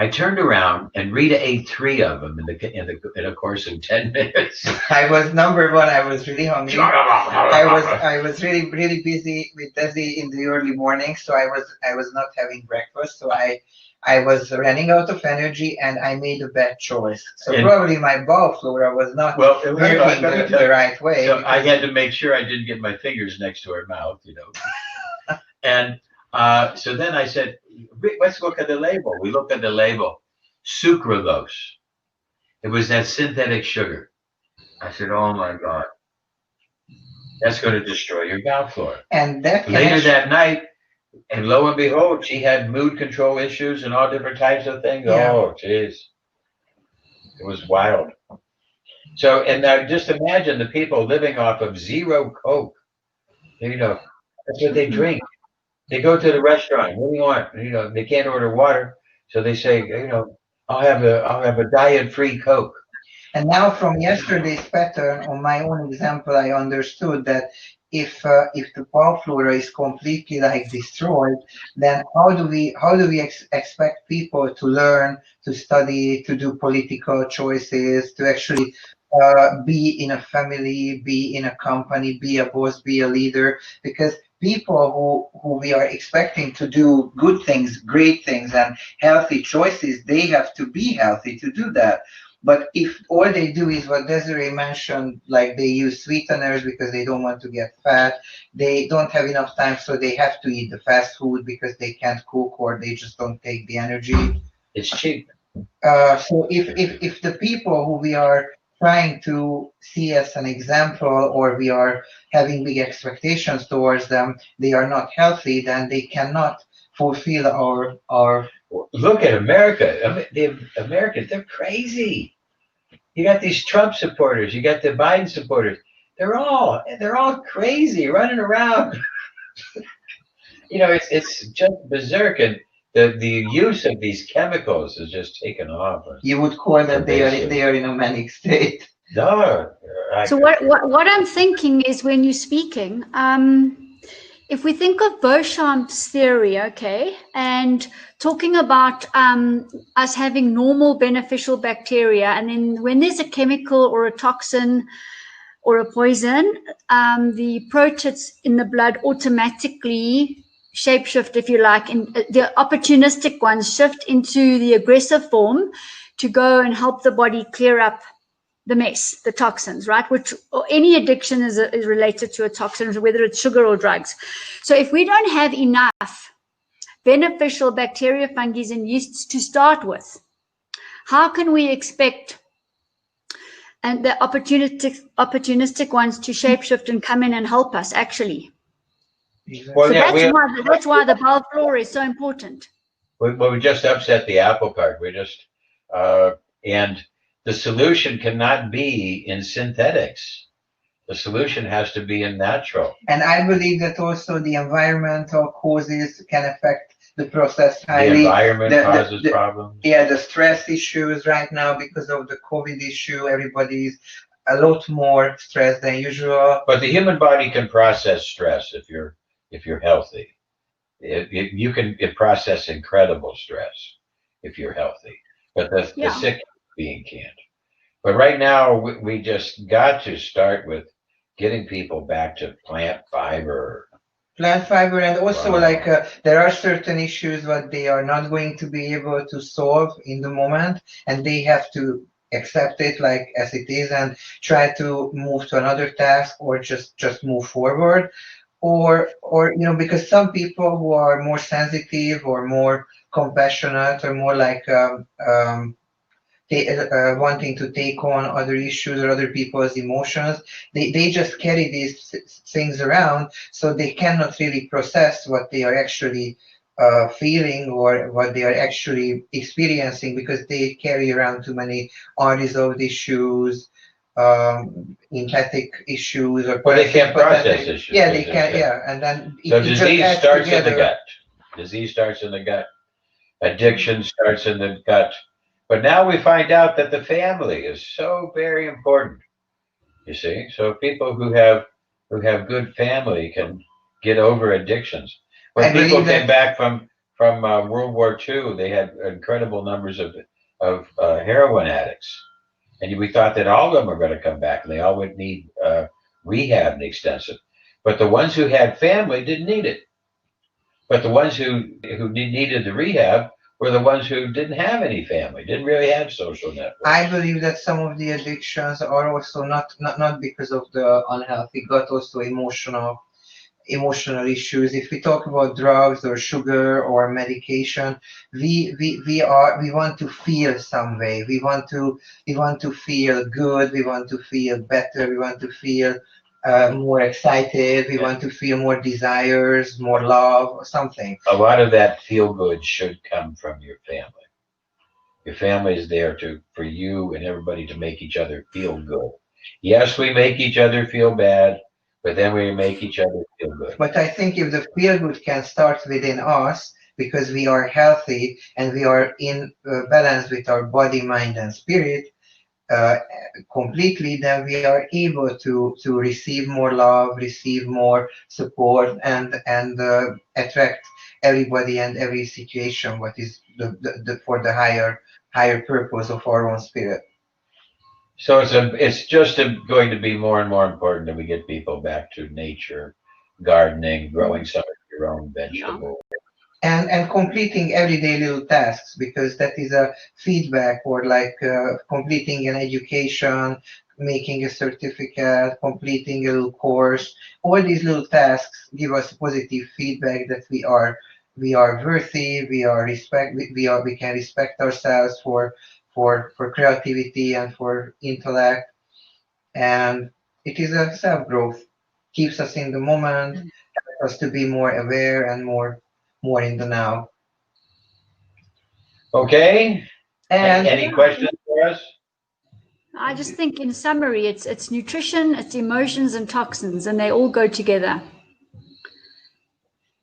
I turned around, and Rita ate 3 of them in a course of 10 minutes. I was number one. I was really hungry. I was really really busy with Desi in the early morning, so I was not having breakfast. So I was running out of energy, and I made a bad choice. So probably my bowel flora was not working the right way. So I had to make sure I didn't get my fingers next to her mouth, And so then I said, let's look at the label. We looked at the label, sucralose. It was that synthetic sugar. I said, oh my God, that's going to destroy your bowel flora. And later that night, and lo and behold, she had mood control issues and all different types of things. Yeah. Oh, jeez. It was wild. So, and now just imagine the people living off of zero Coke. That's what they drink. They go to the restaurant. What do you want? They can't order water, so they say, I'll have a diet-free Coke. And now, from yesterday's pattern, on my own example, I understood that if the bowel flora is completely destroyed, then how do we expect people to learn, to study, to do political choices, to actually be in a family, be in a company, be a boss, be a leader? Because people who we are expecting to do good things, great things, and healthy choices, they have to be healthy to do that. But if all they do is what Desiree mentioned, like they use sweeteners because they don't want to get fat, they don't have enough time, so they have to eat the fast food because they can't cook, or they just don't take the energy. It's cheap. So if the people who we are trying to see as an example, or we are having big expectations towards them, they are not healthy, then they cannot fulfill our Look at America. The Americans, they're crazy. You got these Trump supporters, you got the Biden supporters. They're all crazy, running around. It's just berserk, and the use of these chemicals is just taken off. You would call that they are in a manic state. No. So what I'm thinking is, when you're speaking, if we think of Beauchamp's theory, okay, and talking about us having normal beneficial bacteria, and then when there's a chemical or a toxin or a poison, the proteins in the blood automatically shapeshift, if you like, and the opportunistic ones shift into the aggressive form to go and help the body clear up the mess, the toxins, right? Which, or any addiction is related to a toxin, whether it's sugar or drugs. So if we don't have enough beneficial bacteria, fungi, and yeasts to start with, how can we expect and the opportunistic ones to shapeshift and come in and help us actually. Well, So yeah, that's why the bowel flora is so important. we just upset the apple cart. We just and the solution cannot be in synthetics. The solution has to be in natural. And I believe that also the environmental causes can affect the process highly. The environment causes problems. Yeah, the stress issues right now because of the COVID issue. Everybody's a lot more stressed than usual. But the human body can process stress if you're healthy. You can process incredible stress if you're healthy. But the sick being can't. But right now, we just got to start with getting people back to plant fiber. Plant fiber, and also like there are certain issues that they are not going to be able to solve in the moment, and they have to accept it like as it is and try to move to another task or just move forward. Or you know, because some people who are more sensitive or more compassionate or more like wanting to take on other issues or other people's emotions, they just carry these things around, so they cannot really process what they are actually feeling or what they are actually experiencing, because they carry around too many unresolved issues, empathic issues, or they can't process issues. Yeah, they can. Yeah, and then so disease starts in the gut. Disease starts in the gut. Addiction starts in the gut. But now we find out that the family is so very important. You see, so people who have good family can get over addictions. When people came back from World War II, they had incredible numbers of heroin addicts, and we thought that all of them were going to come back, and they all would need rehab and extensive. But the ones who had family didn't need it. But the ones who needed the rehab were the ones who didn't have any family, didn't really have social networks. I believe that some of the addictions are also not because of the unhealthy gut, also emotional issues. If we talk about drugs or sugar or medication, we want to feel some way. We want to feel good. We want to feel better. We want to feel more excited. We want to feel more desires, more love, or something. A lot of that feel good should come from your family. Your family is there for you and everybody to make each other feel good. Yes, we make each other feel bad, but then we make each other feel good. But I think if the feel good can start within us, because we are healthy and we are in balance with our body, mind, and spirit completely, then we are able to receive more love, receive more support, and attract everybody and every situation what is for the higher purpose of our own spirit. So it's just going to be more and more important that we get people back to nature, gardening, growing some of your own vegetables. And completing everyday little tasks, because that is a feedback, or like completing an education, making a certificate, completing a little course. All these little tasks give us positive feedback that we are worthy, we can respect ourselves for creativity and for intellect, and it is a self-growth, keeps us in the moment, helps us to be more aware and more in the now. Okay. And any questions for us? I just think, in summary, it's nutrition, it's emotions, and toxins, and they all go together.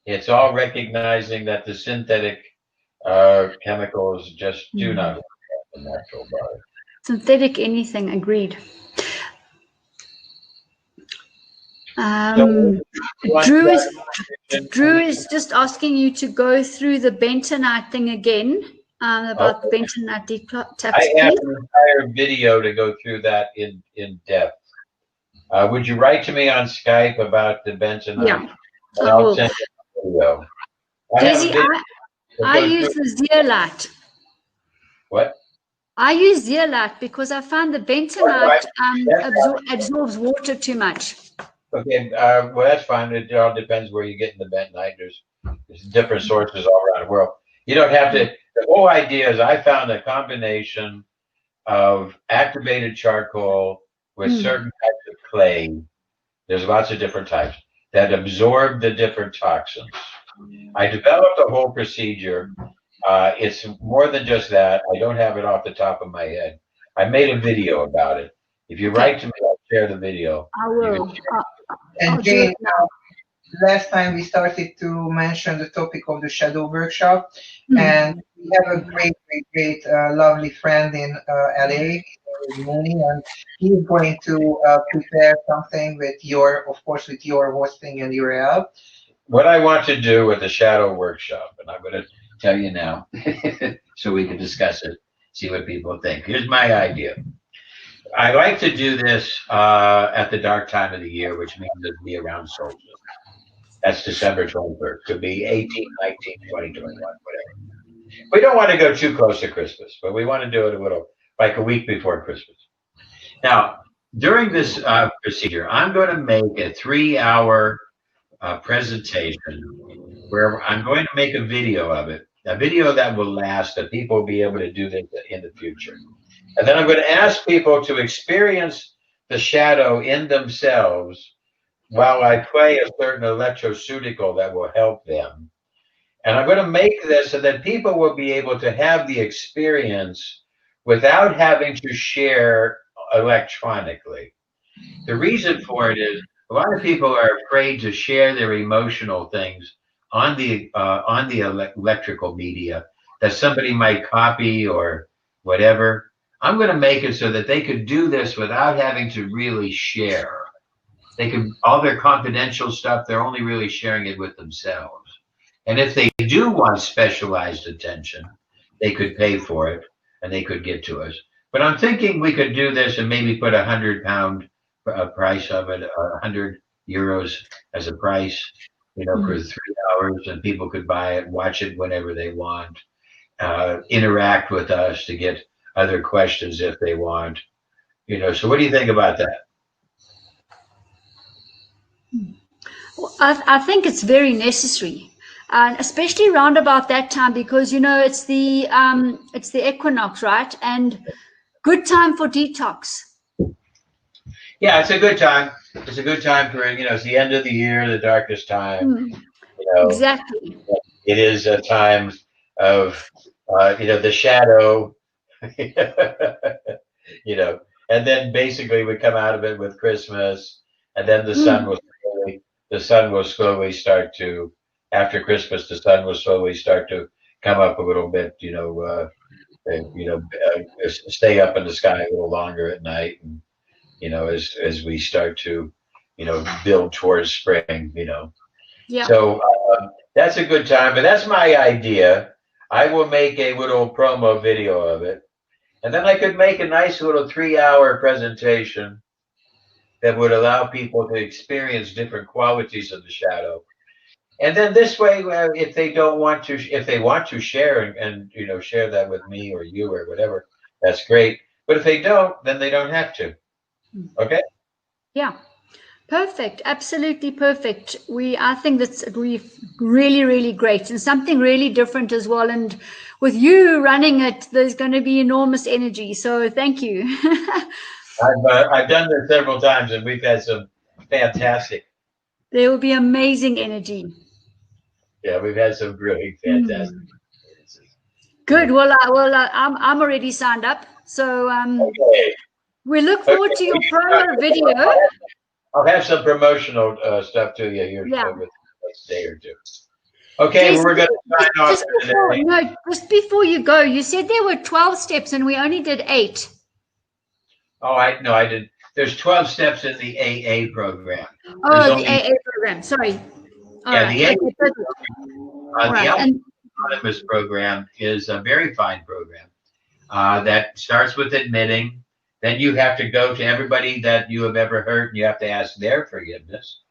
It's all recognizing that the synthetic chemicals just do not work in the natural body. Synthetic anything, agreed. Drew is just asking you to go through the bentonite thing again, about the bentonite detox. I have an entire video to go through that in depth. Would you write to me on Skype about the bentonite? Yeah, I will. Send you a video. Desi, I use the zeolite. What? I use zeolite because I find the bentonite absorbs water too much. Okay, well, that's fine. It all depends where you get in the bentonite. There's different sources all around the world. You don't have to. The whole idea is I found a combination of activated charcoal with certain types of clay. There's lots of different types that absorb the different toxins. I developed a whole procedure. It's more than just that. I don't have it off the top of my head. I made a video about it. If you write to me, I'll share the video. I will. And Jane, last time we started to mention the topic of the shadow workshop, and we have a great, lovely friend in LA, IMUNE, and he's going to prepare something with your, of course, with your hosting and your help. What I want to do with the shadow workshop, and I'm going to tell you now, so we can discuss it, see what people think. Here's my idea. I like to do this at the dark time of the year, which means it'll be around solstice. That's December 21st. Could be 18, 19, 20, 21, whatever. We don't want to go too close to Christmas, but we want to do it a little, like a week before Christmas. Now, during this procedure, I'm going to make a 3-hour presentation where I'm going to make a video of it, a video that will last, that people will be able to do this in the future. And then I'm going to ask people to experience the shadow in themselves while I play a certain electroceutical that will help them. And I'm going to make this so that people will be able to have the experience without having to share electronically. The reason for it is a lot of people are afraid to share their emotional things on the electrical media that somebody might copy or whatever. I'm going to make it so that they could do this without having to really share. They can, all their confidential stuff, they're only really sharing it with themselves. And if they do want specialized attention, they could pay for it and they could get to us. But I'm thinking we could do this and maybe put £100 price of it, 100 euros as a price, you know, for 3 hours, and people could buy it, watch it whenever they want, interact with us to get other questions if they want, you know. So what do you think about that? Well, I think it's very necessary, and especially around about that time, because you know it's the equinox, right? And good time for detox. Yeah, it's a good time. It's a good time for, you know, it's the end of the year, the darkest time. You know, exactly. It is a time of, you know, the shadow, you know, and then basically we come out of it with Christmas, and then the sun will slowly start to, after Christmas, the sun will slowly start to come up a little bit, you know, stay up in the sky a little longer at night, and you know, as we start to, you know, build towards spring, you know. Yeah. So that's a good time, but that's my idea. I will make a little promo video of it, and then I could make a nice little 3-hour presentation that would allow people to experience different qualities of the shadow. And then this way, if they don't want to, if they want to share and you know, share that with me or you or whatever, that's great. But if they don't, then they don't have to. Okay. Yeah. Perfect. Absolutely perfect. I think that's really great, and something really different as well. And with you running it, there's going to be enormous energy. So thank you. I've done this several times, and we've had some fantastic. There will be amazing energy. Yeah, we've had some really fantastic. Good. Well, I'm already signed up. So okay. We look forward to your promo video. I'll have some promotional stuff to you here with the next day or two. Okay, Jason, we're going to sign off. Just before you go, you said there were 12 steps and we only did 8. Oh, I did. There's 12 steps in the AA program. Oh, the AA program. Sorry. The Anonymous program is a very fine program that starts with admitting. Then you have to go to everybody that you have ever hurt, and you have to ask their forgiveness.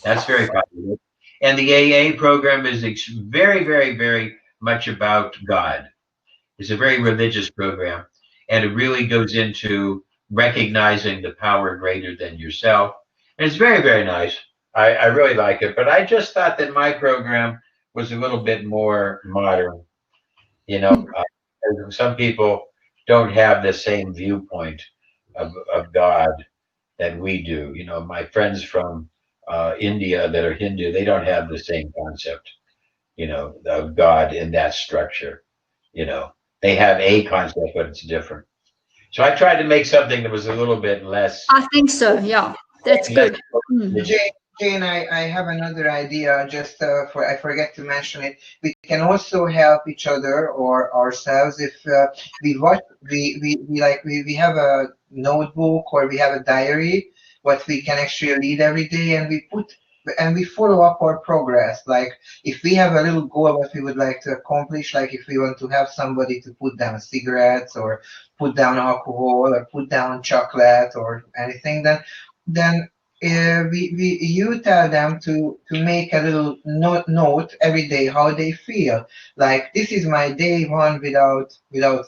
That's very popular. And the AA program is very much about God. It's a very religious program, and it really goes into recognizing the power greater than yourself. And it's very nice. I really like it. But I just thought that my program was a little bit more modern. You know, some people don't have the same viewpoint of God that we do. You know, my friends from India that are Hindu, they don't have the same concept, you know, of God in that structure. You know, they have a concept, but it's different. So I tried to make something that was a little bit less. I think so. Yeah, that's good. Jane, I have another idea. Just for I forget to mention it. We can also help each other or ourselves if we watch. We have a notebook or we have a diary what we can actually read every day, and we follow up our progress. Like if we have a little goal what we would like to accomplish, like if we want to have somebody to put down cigarettes or put down alcohol or put down chocolate or anything, then you tell them to make a little note every day how they feel. Like this is my day one without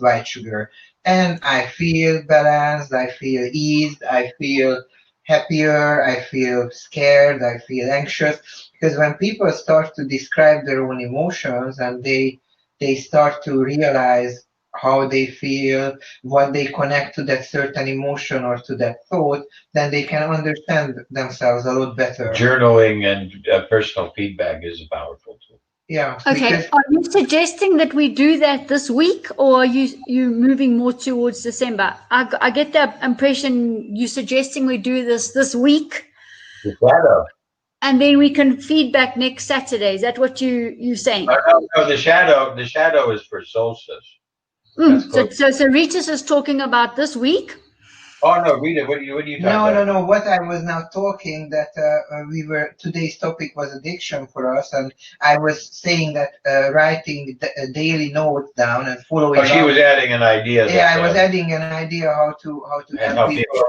white sugar, and I feel balanced, I feel eased, I feel happier, I feel scared, I feel anxious. Because when people start to describe their own emotions and they start to realize how they feel, what they connect to that certain emotion or to that thought, then they can understand themselves a lot better. Journaling and personal feedback is a powerful tool. Yeah. Okay. Are you suggesting that we do that this week, or are you moving more towards December? I get the impression you're suggesting we do this week. The shadow. And then we can feedback next Saturday. Is that what you're saying? No, the shadow is for solstice. So Ritas is talking about this week. Oh no, Rita, what are you talking about? No. What I was now talking that today's topic was addiction for us, and I was saying that writing a daily note down and following. Oh, she was adding an idea. Yeah, I was adding an idea how to help people.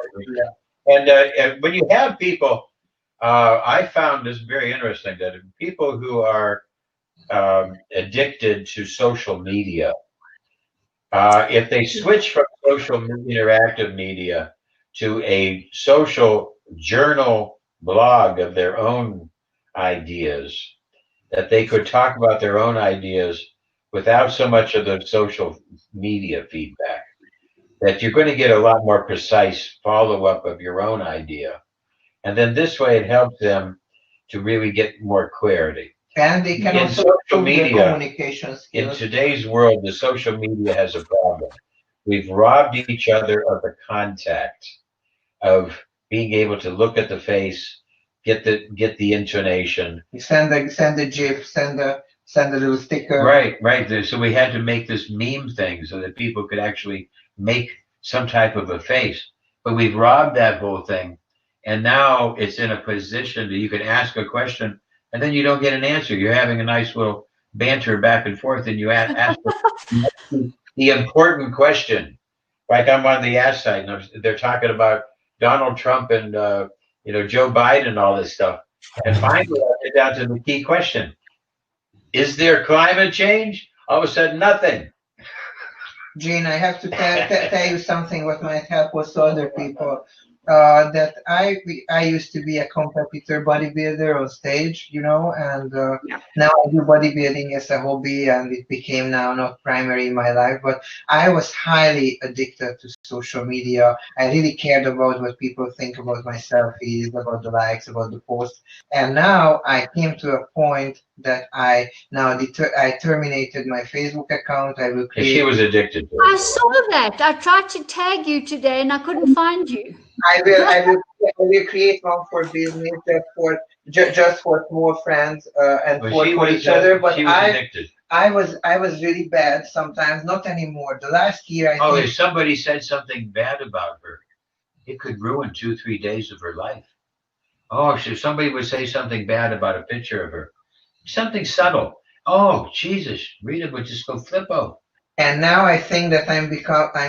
And when you have people, I found this very interesting that people who are addicted to social media, if they switch from social interactive media to a social journal blog of their own ideas, that they could talk about their own ideas without so much of the social media feedback, that you're going to get a lot more precise follow-up of your own idea. And then this way it helps them to really get more clarity. And they can also social media, communication skills. In today's world, the social media has a problem. We've robbed each other of the contact of being able to look at the face, get the intonation. Send a GIF, send a little sticker. Right. So we had to make this meme thing so that people could actually make some type of a face. But we've robbed that whole thing. And now it's in a position that you can ask a question and then you don't get an answer. You're having a nice little banter back and forth, and you ask the important question. Like I'm on the Ask site, and they're talking about Donald Trump and Joe Biden and all this stuff. And finally, I get down to the key question: is there climate change? All of a sudden, nothing. Gene, I have to tell you something what might help also other people. That I used to be a competitor bodybuilder on stage, and now I do bodybuilding as a hobby, and it became now not primary in my life. But I was highly addicted to social media. I really cared about what people think about my selfies, about the likes, about the posts. And now I came to a point that I terminated my Facebook account. I will create. She was addicted to it. I saw that. I tried to tag you today, and I couldn't find you. I will create one for business, just for small friends and for each other. But I was really bad sometimes. Not anymore. The last year, if somebody said something bad about her, it could ruin 2-3 days of her life. Oh, if somebody would say something bad about a picture of her, something subtle. Oh, Jesus, Rita would just go flippo. And now I think that I'm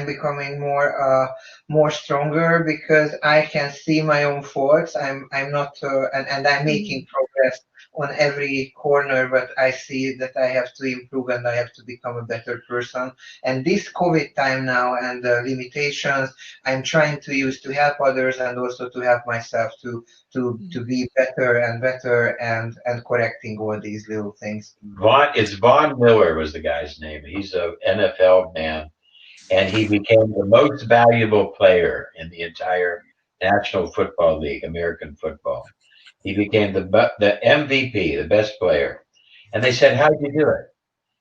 becoming more stronger because I can see my own faults. I'm not and I'm making progress on every corner, but I see that I have to improve and I have to become a better person. And this COVID time now and the limitations I'm trying to use to help others and also to help myself to be better and correcting all these little things. Von Miller was the guy's name. He's a NFL man, and he became the most valuable player in the entire National Football League, American football. He became the MVP, the best player. And they said, "How'd you do it?"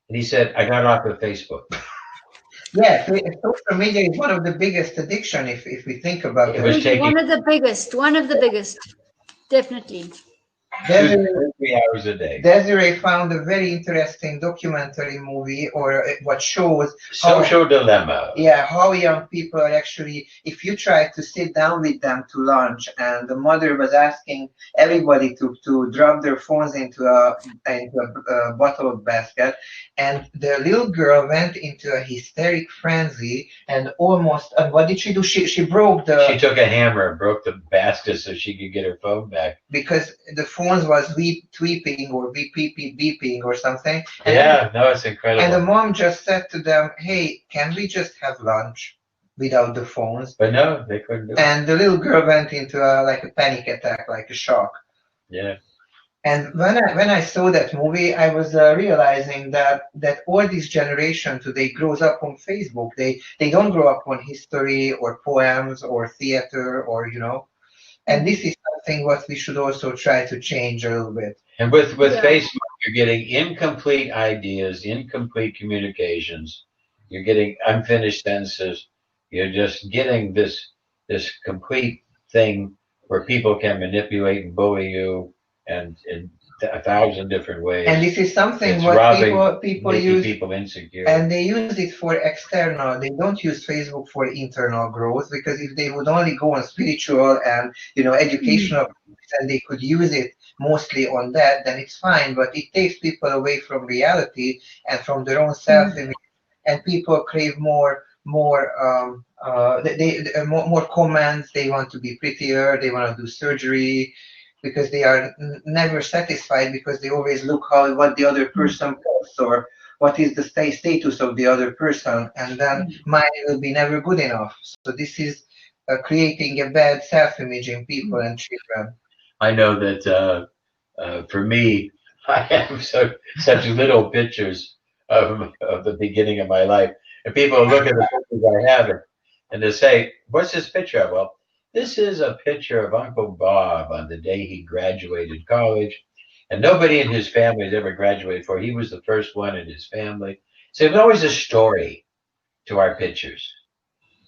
And he said, "I got off of Facebook." Yeah, social media is one of the biggest addiction if we think about it. It was taking one of the biggest, definitely. 2-3 hours a day. Desiree found a very interesting documentary movie, or what shows Social dilemma. Yeah, how young people are actually, if you try to sit down with them to lunch, and the mother was asking everybody to drop their phones into a bottle basket, and the little girl went into a hysteric frenzy and almost, what did she do? She broke the... She took a hammer and broke the basket so she could get her phone back. Because the phones was tweeping or beeping or something. And yeah, no, it's incredible. And the mom just said to them, "Hey, can we just have lunch without the phones?" But no, they couldn't do it. And the little girl went into like a panic attack, like a shock. Yeah. And when I saw that movie, I was realizing that all this generation today grows up on Facebook. They don't grow up on history or poems or theater or, you know. And this is something what we should also try to change a little bit. And with Facebook, you're getting incomplete ideas, incomplete communications. You're getting unfinished sentences. You're just getting this complete thing where people can manipulate and bully you and in 1,000 different ways. And this is something it's what people use, people insecure. And they use it for external. They don't use Facebook for internal growth, because if they would only go on spiritual and, you know, educational, and they could use it mostly on that, then it's fine. But it takes people away from reality and from their own self-image, and people crave more comments. They want to be prettier. They want to do surgery, because they are never satisfied, because they always look what the other person posts or what is the status of the other person, and then mine will be never good enough. So this is creating a bad self-image in people and children. I know that for me, I have such little pictures of the beginning of my life, and people look at the pictures I have and they say, "What's this picture of?" Well, this is a picture of Uncle Bob on the day he graduated college. And nobody in his family has ever graduated before. He was the first one in his family. So there's always a story to our pictures.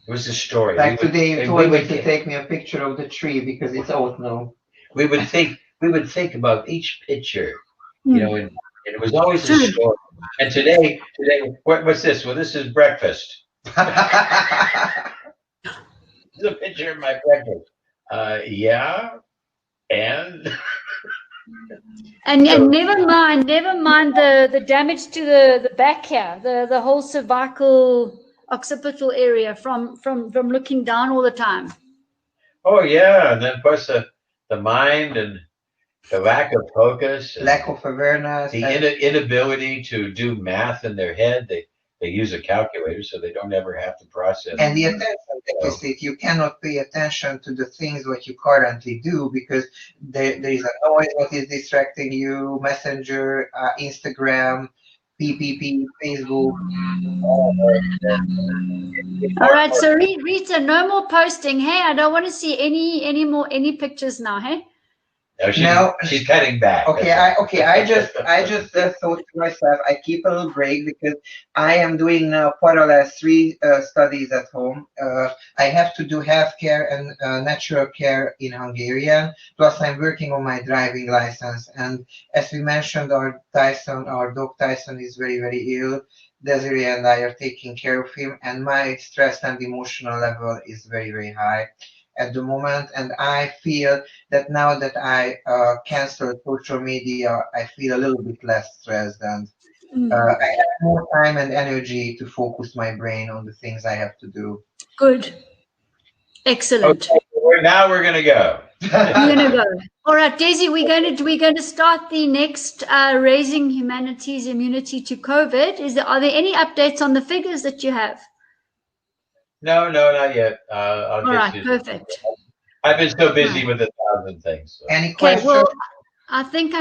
It was a story. Like today you told me to take me a picture of the tree because it's autumn. We would think about each picture, you know, and it was always a story. And today, what's this? Well, this is breakfast. This is a picture of my breakfast. Yeah, and never mind the damage to the back here, the whole cervical occipital area from looking down all the time. Oh yeah, and then plus the mind and the lack of focus, lack of awareness, the inability to do math in their head. They use a calculator, so they don't ever have to process. And the attention deficit, you cannot pay attention to the things what you currently do, because there is a noise what is distracting you, Messenger, Instagram, PPP, Facebook. All right, so Rita, no more posting. Hey, I don't want to see any pictures now. Hey. No, she's cutting back. Okay, I just thought to myself, I keep a little break because I am doing now parallel 3 studies at home. I have to do healthcare and natural care in Hungarian. Plus, I'm working on my driving license. And as we mentioned, our dog Tyson is very, very ill. Desiree and I are taking care of him, and my stress and emotional level is very, very high at the moment. And I feel that now that I cancel social media, I feel a little bit less stressed, and I have more time and energy to focus my brain on the things I have to do. Good. Excellent. Okay, now we're going to go. We're going to go. All right, Daisy, we're going to start the next Raising Humanity's Immunity to COVID. Are there any updates on the figures that you have? No, not yet. All right, perfect. I've been so busy with 1,000 things. So. Any questions? Well, I think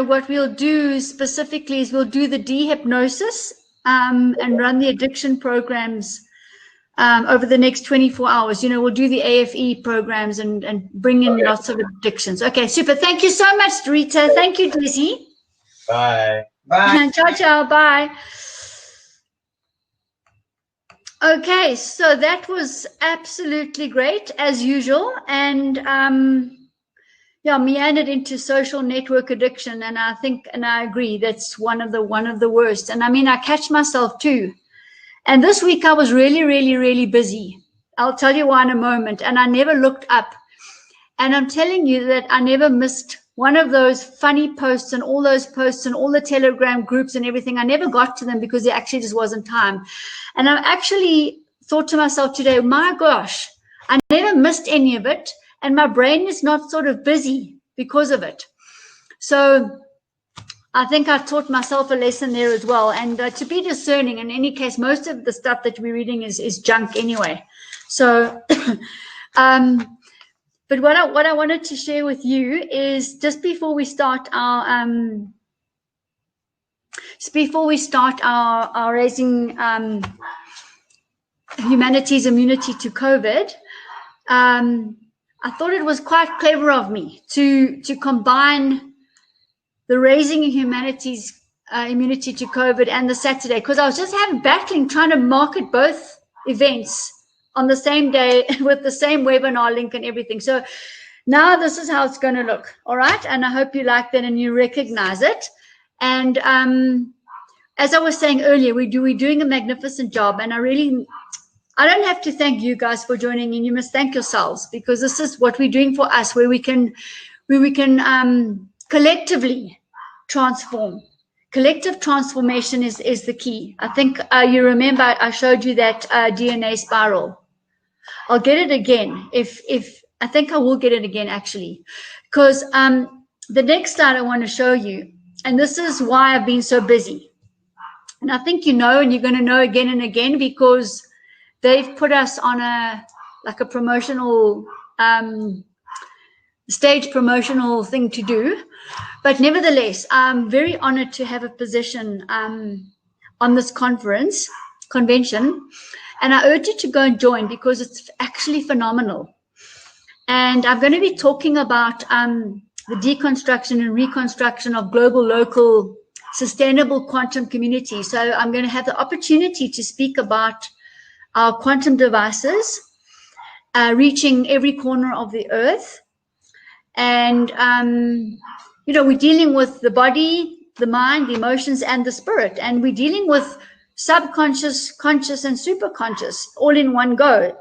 what we'll do specifically is we'll do the dehypnosis and run the addiction programs over the next 24 hours. You know, we'll do the AFE programs and bring in lots of addictions. Okay, super. Thank you so much, Rita. Thank you, Dizzy. Bye. Bye. Ciao, ciao. Bye. Okay, so that was absolutely great as usual, and yeah, meandered into social network addiction, and I think, and I agree, that's one of the worst. And I mean, I catch myself too. And this week I was really, really, really busy. I'll tell you why in a moment. And I never looked up. And I'm telling you that I never missed one of those funny posts and all those posts and all the Telegram groups and everything. I never got to them because there actually just wasn't time. And I actually thought to myself today, my gosh, I never missed any of it. And my brain is not sort of busy because of it. So I think I taught myself a lesson there as well. And to be discerning, in any case, most of the stuff that we're reading is junk anyway. So, but what I wanted to share with you is just before we start our raising humanity's immunity to COVID, I thought it was quite clever of me to combine the raising humanity's immunity to COVID and the Saturday, because I was just battling trying to market both events on the same day with the same webinar link and everything. So now this is how it's going to look. All right. And I hope you like that and you recognize it. And as I was saying earlier, we're doing a magnificent job. And I don't have to thank you guys for joining in. You must thank yourselves, because this is what we're doing for us, where we can collectively transform. Collective transformation is the key. I think you remember I showed you that DNA spiral. I'll get it again. If I think I will get it again, actually, because the next slide I want to show you, and this is why I've been so busy. And I think you know, and you're going to know again and again, because they've put us on a promotional stage promotional thing to do. But nevertheless, I'm very honored to have a position on this convention. And I urge you to go and join, because it's actually phenomenal. And I'm going to be talking about the deconstruction and reconstruction of global, local, sustainable quantum community. So I'm going to have the opportunity to speak about our quantum devices reaching every corner of the earth. And, you know, we're dealing with the body, the mind, the emotions, and the spirit. And we're dealing with subconscious, conscious, and superconscious all in one go,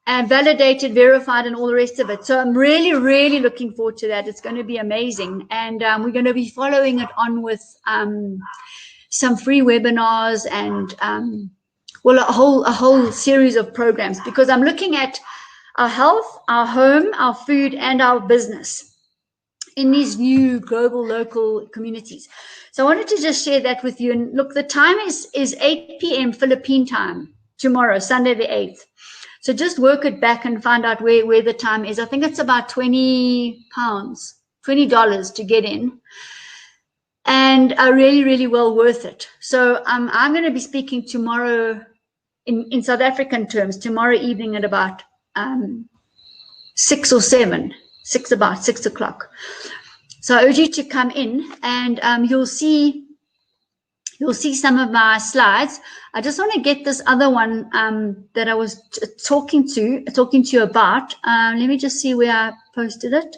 and validated, verified, and all the rest of it. So I'm really, really looking forward to that. It's going to be amazing. And we're going to be following it on with some free webinars and, well, a whole series of programs, because I'm looking at our health, our home, our food, and our business in these new global, local communities. So I wanted to just share that with you. And look, the time is 8 p.m. Philippine time tomorrow, Sunday the 8th. So just work it back and find out where the time is. I think it's about $20 to get in. And really, really well worth it. So I'm going to be speaking tomorrow in South African terms, tomorrow evening at about 6 or 7, about 6 o'clock. So I urge you to come in, and you'll see some of my slides. I just want to get this other one that I was talking to you about. Let me just see where I posted it.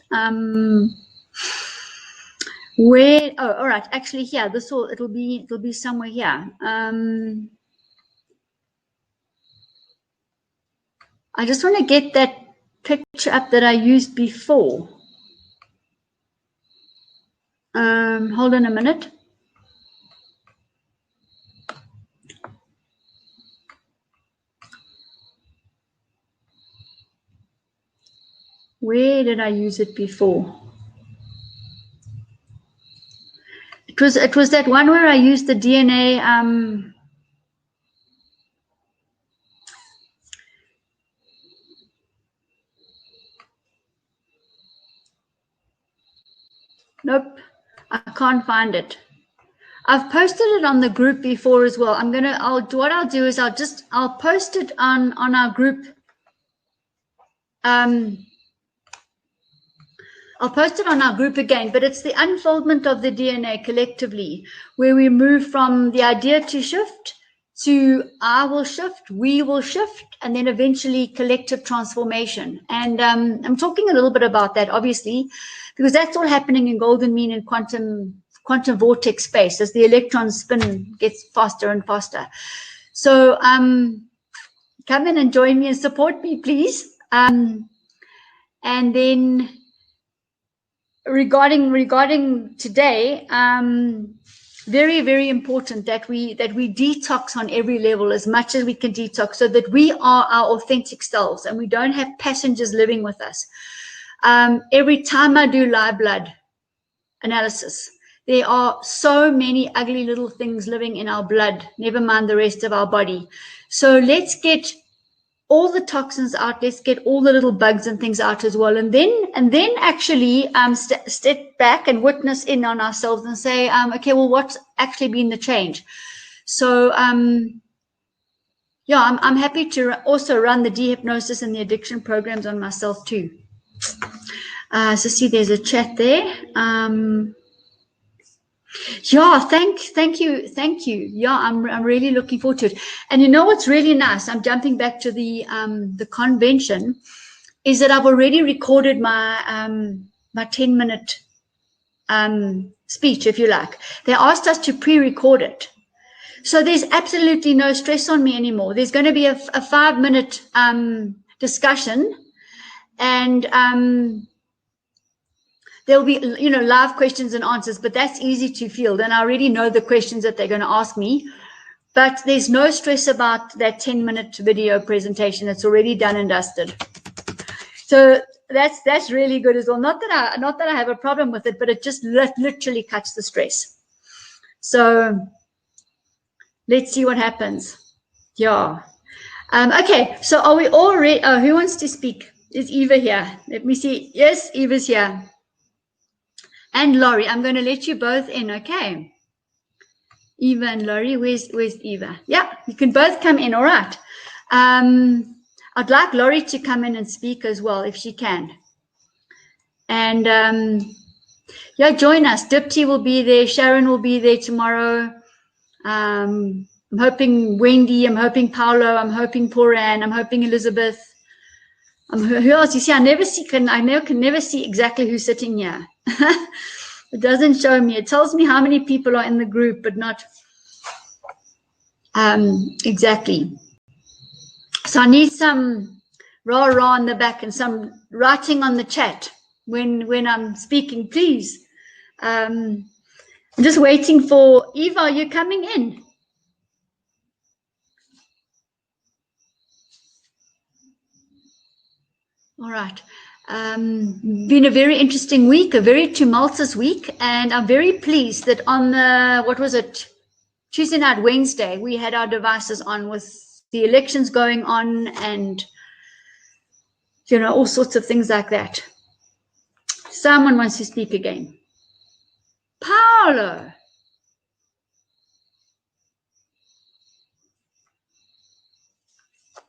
Where? Oh, all right. Actually, here. It'll be somewhere here. I just want to get that picture up that I used before. Hold on a minute. Where did I use it before? It was that one where I used the DNA. Nope, I can't find it. I've posted it on the group before as well. What I'll do is I'll post it on our group. I'll post it on our group again, but it's the unfoldment of the DNA collectively, where we move from the idea to shift to I will shift, we will shift, and then eventually collective transformation. And I'm talking a little bit about that, obviously, because that's all happening in golden mean and quantum vortex space as the electron spin gets faster and faster. So come in and join me and support me, please. And then regarding today, very, very important that we detox on every level as much as we can detox, so that we are our authentic selves and we don't have passengers living with us. Every time I do live blood analysis, there are so many ugly little things living in our blood, never mind the rest of our body. So let's get all the toxins out, let's get all the little bugs and things out as well, and then actually step back and witness in on ourselves and say, okay, well, what's actually been the change? So yeah, I'm happy to also run the dehypnosis and the addiction programs on myself too. So see, there's a chat there. Yeah, thank you. Yeah, I'm really looking forward to it. And you know what's really nice? I'm jumping back to the convention, is that I've already recorded my my 10-minute speech, if you like. They asked us to pre-record it, so there's absolutely no stress on me anymore. There's going to be a 5-minute discussion, and there'll be, live questions and answers, but that's easy to field. And I already know the questions that they're going to ask me, but there's no stress about that 10-minute video presentation. It's already done and dusted. So that's really good as well. Not that I have a problem with it, but it just literally cuts the stress. So let's see what happens. Yeah. Okay. So are we all ready? Oh, who wants to speak? Is Eva here? Let me see. Yes, Eva's here. And Laurie, I'm going to let you both in, okay? Eva and Laurie, where's Eva? Yeah, you can both come in, all right. I'd like Laurie to come in and speak as well, if she can. And, yeah, join us. Dipti will be there. Sharon will be there tomorrow. I'm hoping Wendy. I'm hoping Paolo. I'm hoping Poran. I'm hoping Elizabeth. Who else? You see, I can never see exactly who's sitting here. It doesn't show me. It tells me how many people are in the group, but not exactly. So I need some rah in the back and some writing on the chat when I'm speaking, please. I'm just waiting for Eva. Are you coming in? All right. Been a very interesting week, a very tumultuous week, and I'm very pleased that on the, Tuesday night, Wednesday, we had our devices on with the elections going on and, all sorts of things like that. Someone wants to speak again. Paolo.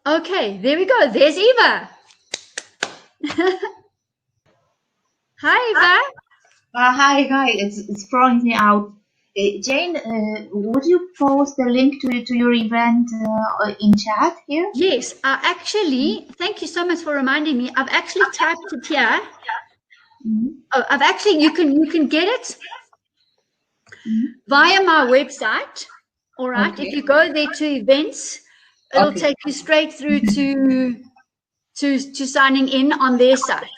Okay, there we go. There's Eva. Hi, Eva. Hi. It's throwing me out. Jane, would you post the link to your event in chat here? Yes, actually, thank you so much for reminding me. I've actually typed it here. Mm-hmm. Oh, you can get it via my website. All right. Okay. If you go there to events, it'll take you straight through to signing in on their site.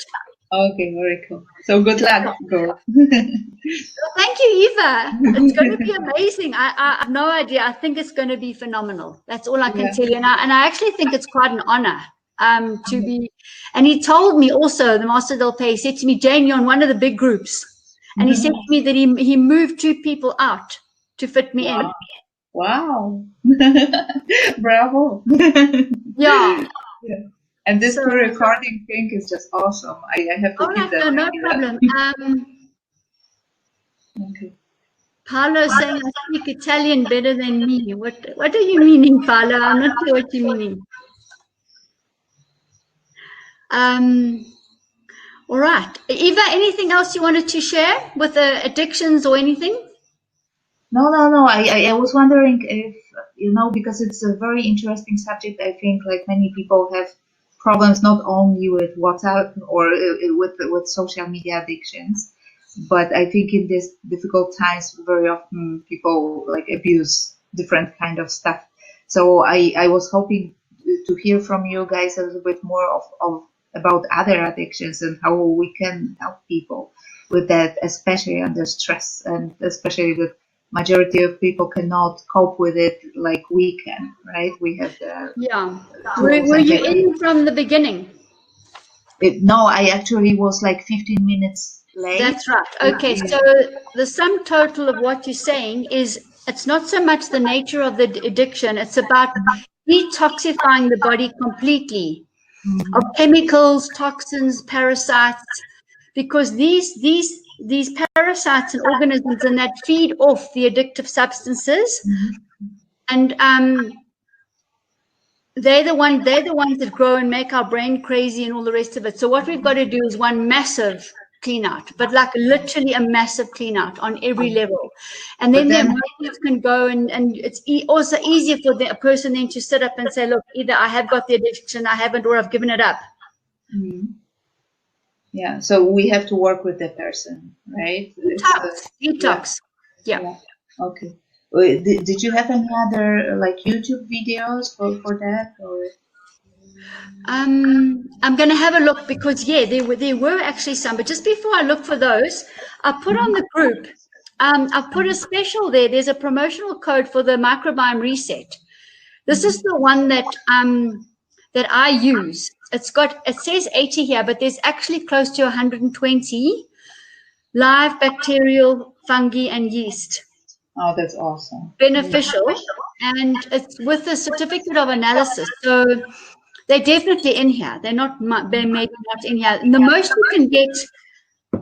Okay, very cool. So good luck, girl. Thank you, Eva. It's going to be amazing. I have no idea. I think it's going to be phenomenal. That's all I can tell you. And I actually think it's quite an honor to be. And he told me also, the Master Del Pay, he said to me, Jane, you're on one of the big groups. And he said to me that he moved 2 people out to fit me in. Wow. Bravo. Yeah. And this recording thing is just awesome. I have to keep that. No problem. Okay. Paolo saying I speak Italian better than me. What are you meaning, Paolo? I'm not sure what you're meaning. All right. Eva, anything else you wanted to share with the addictions or anything? No. I was wondering if, because it's a very interesting subject. I think like many people have problems not only with WhatsApp or with social media addictions, but I think in these difficult times, very often people like abuse different kind of stuff. So I was hoping to hear from you guys a little bit more of about other addictions and how we can help people with that, especially under stress, and especially that majority of people cannot cope with it like we can, right? We have the Were you in from the beginning? No, I actually was like 15 minutes late. That's right. Okay, so the sum total of what you're saying is it's not so much the nature of the addiction, it's about detoxifying the body completely of chemicals, toxins, parasites, because these parasites and organisms and that feed off the addictive substances, and they're the ones that grow and make our brain crazy and all the rest of it. So what we've got to do is one massive clean out, but like literally a massive clean out on every level. And then the emotions can go, and it's also easier for a person then to sit up and say, look, either I have got the addiction, I haven't, or I've given it up. Yeah, so we have to work with the person, right? Detox. Yeah. Okay. Did you have any other like YouTube videos for that, or? I'm going to have a look, because there were actually some, but just before I look for those, I put on the group, I've put a special there. There's a promotional code for the microbiome reset. This is the one that I use. It says 80 here, but there's actually close to 120 live bacterial fungi and yeast. Oh, that's awesome. Beneficial, and it's with a certificate of analysis. So they're definitely in here. They're maybe not in here. And the most you can get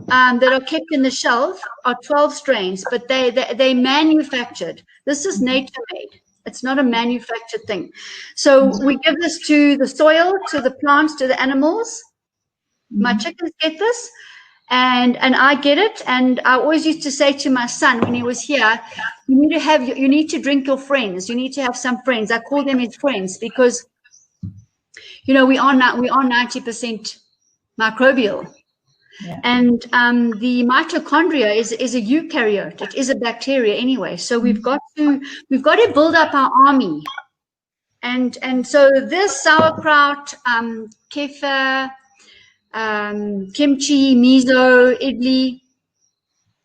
that are kept in the shelf are 12 strains, but they manufactured. This is nature made. It's not a manufactured thing. So we give this to the soil, to the plants, to the animals. My chickens get this, and I get it. And I always used to say to my son when he was here, you need to drink your friends. You need to have some friends. I call them his friends, because we are 90% microbial. Yeah. And the mitochondria is a eukaryote. It is a bacteria anyway. So we've got to build up our army. And so this sauerkraut, kefir, kimchi, miso, idli.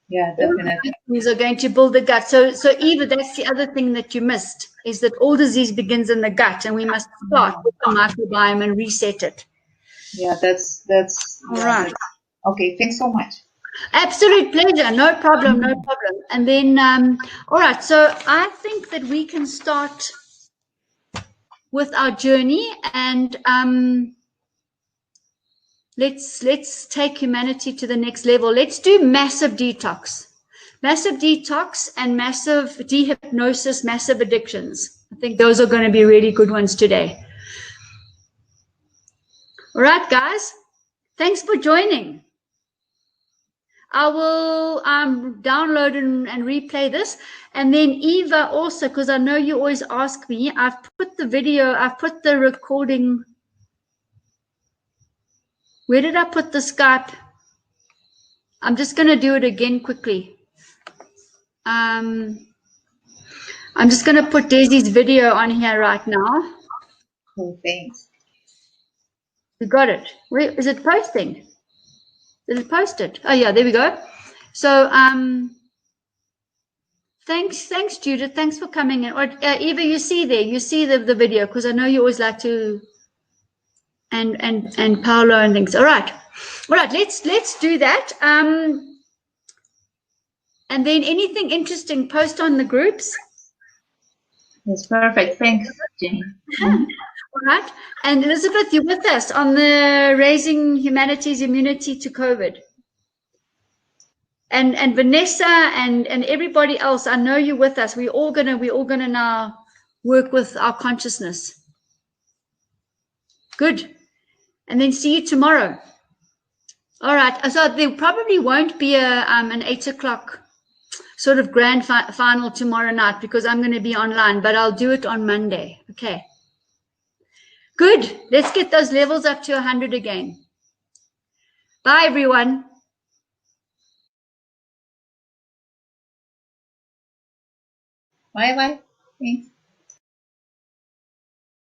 Yeah, definitely. These are going to build the gut. So Eva, that's the other thing that you missed, is that all disease begins in the gut, and we must start with the microbiome and reset it. Yeah, that's all right. Okay, thanks so much. Absolute pleasure. No problem. And then, all right. So I think that we can start with our journey, and let's take humanity to the next level. Let's do massive detox and massive dehypnosis, massive addictions. I think those are going to be really good ones today. All right, guys. Thanks for joining. I will download and replay this. And then Eva also, because I know you always ask me, I've put the recording. Where did I put the Skype? I'm just going to do it again quickly. I'm just going to put Daisy's video on here right now. Cool, thanks. You got it. Where is it posting? Did it post it? Oh yeah, there we go. So thanks Judith. Thanks for coming in. Or Eva, you see the video, because I know you always like to, and Paolo and things. All right. Let's do that. And then anything interesting, post on the groups. That's perfect. Thanks, Jenny. All right. And Elizabeth, you're with us on the Raising Humanity's Immunity to COVID. And Vanessa and everybody else, I know you're with us. We're all gonna now work with our consciousness. Good. And then see you tomorrow. All right. So there probably won't be an 8 o'clock sort of grand final tomorrow night because I'm going to be online, but I'll do it on Monday. Okay. Good. Let's get those levels up to 100 again. Bye, everyone. Bye bye. Thanks.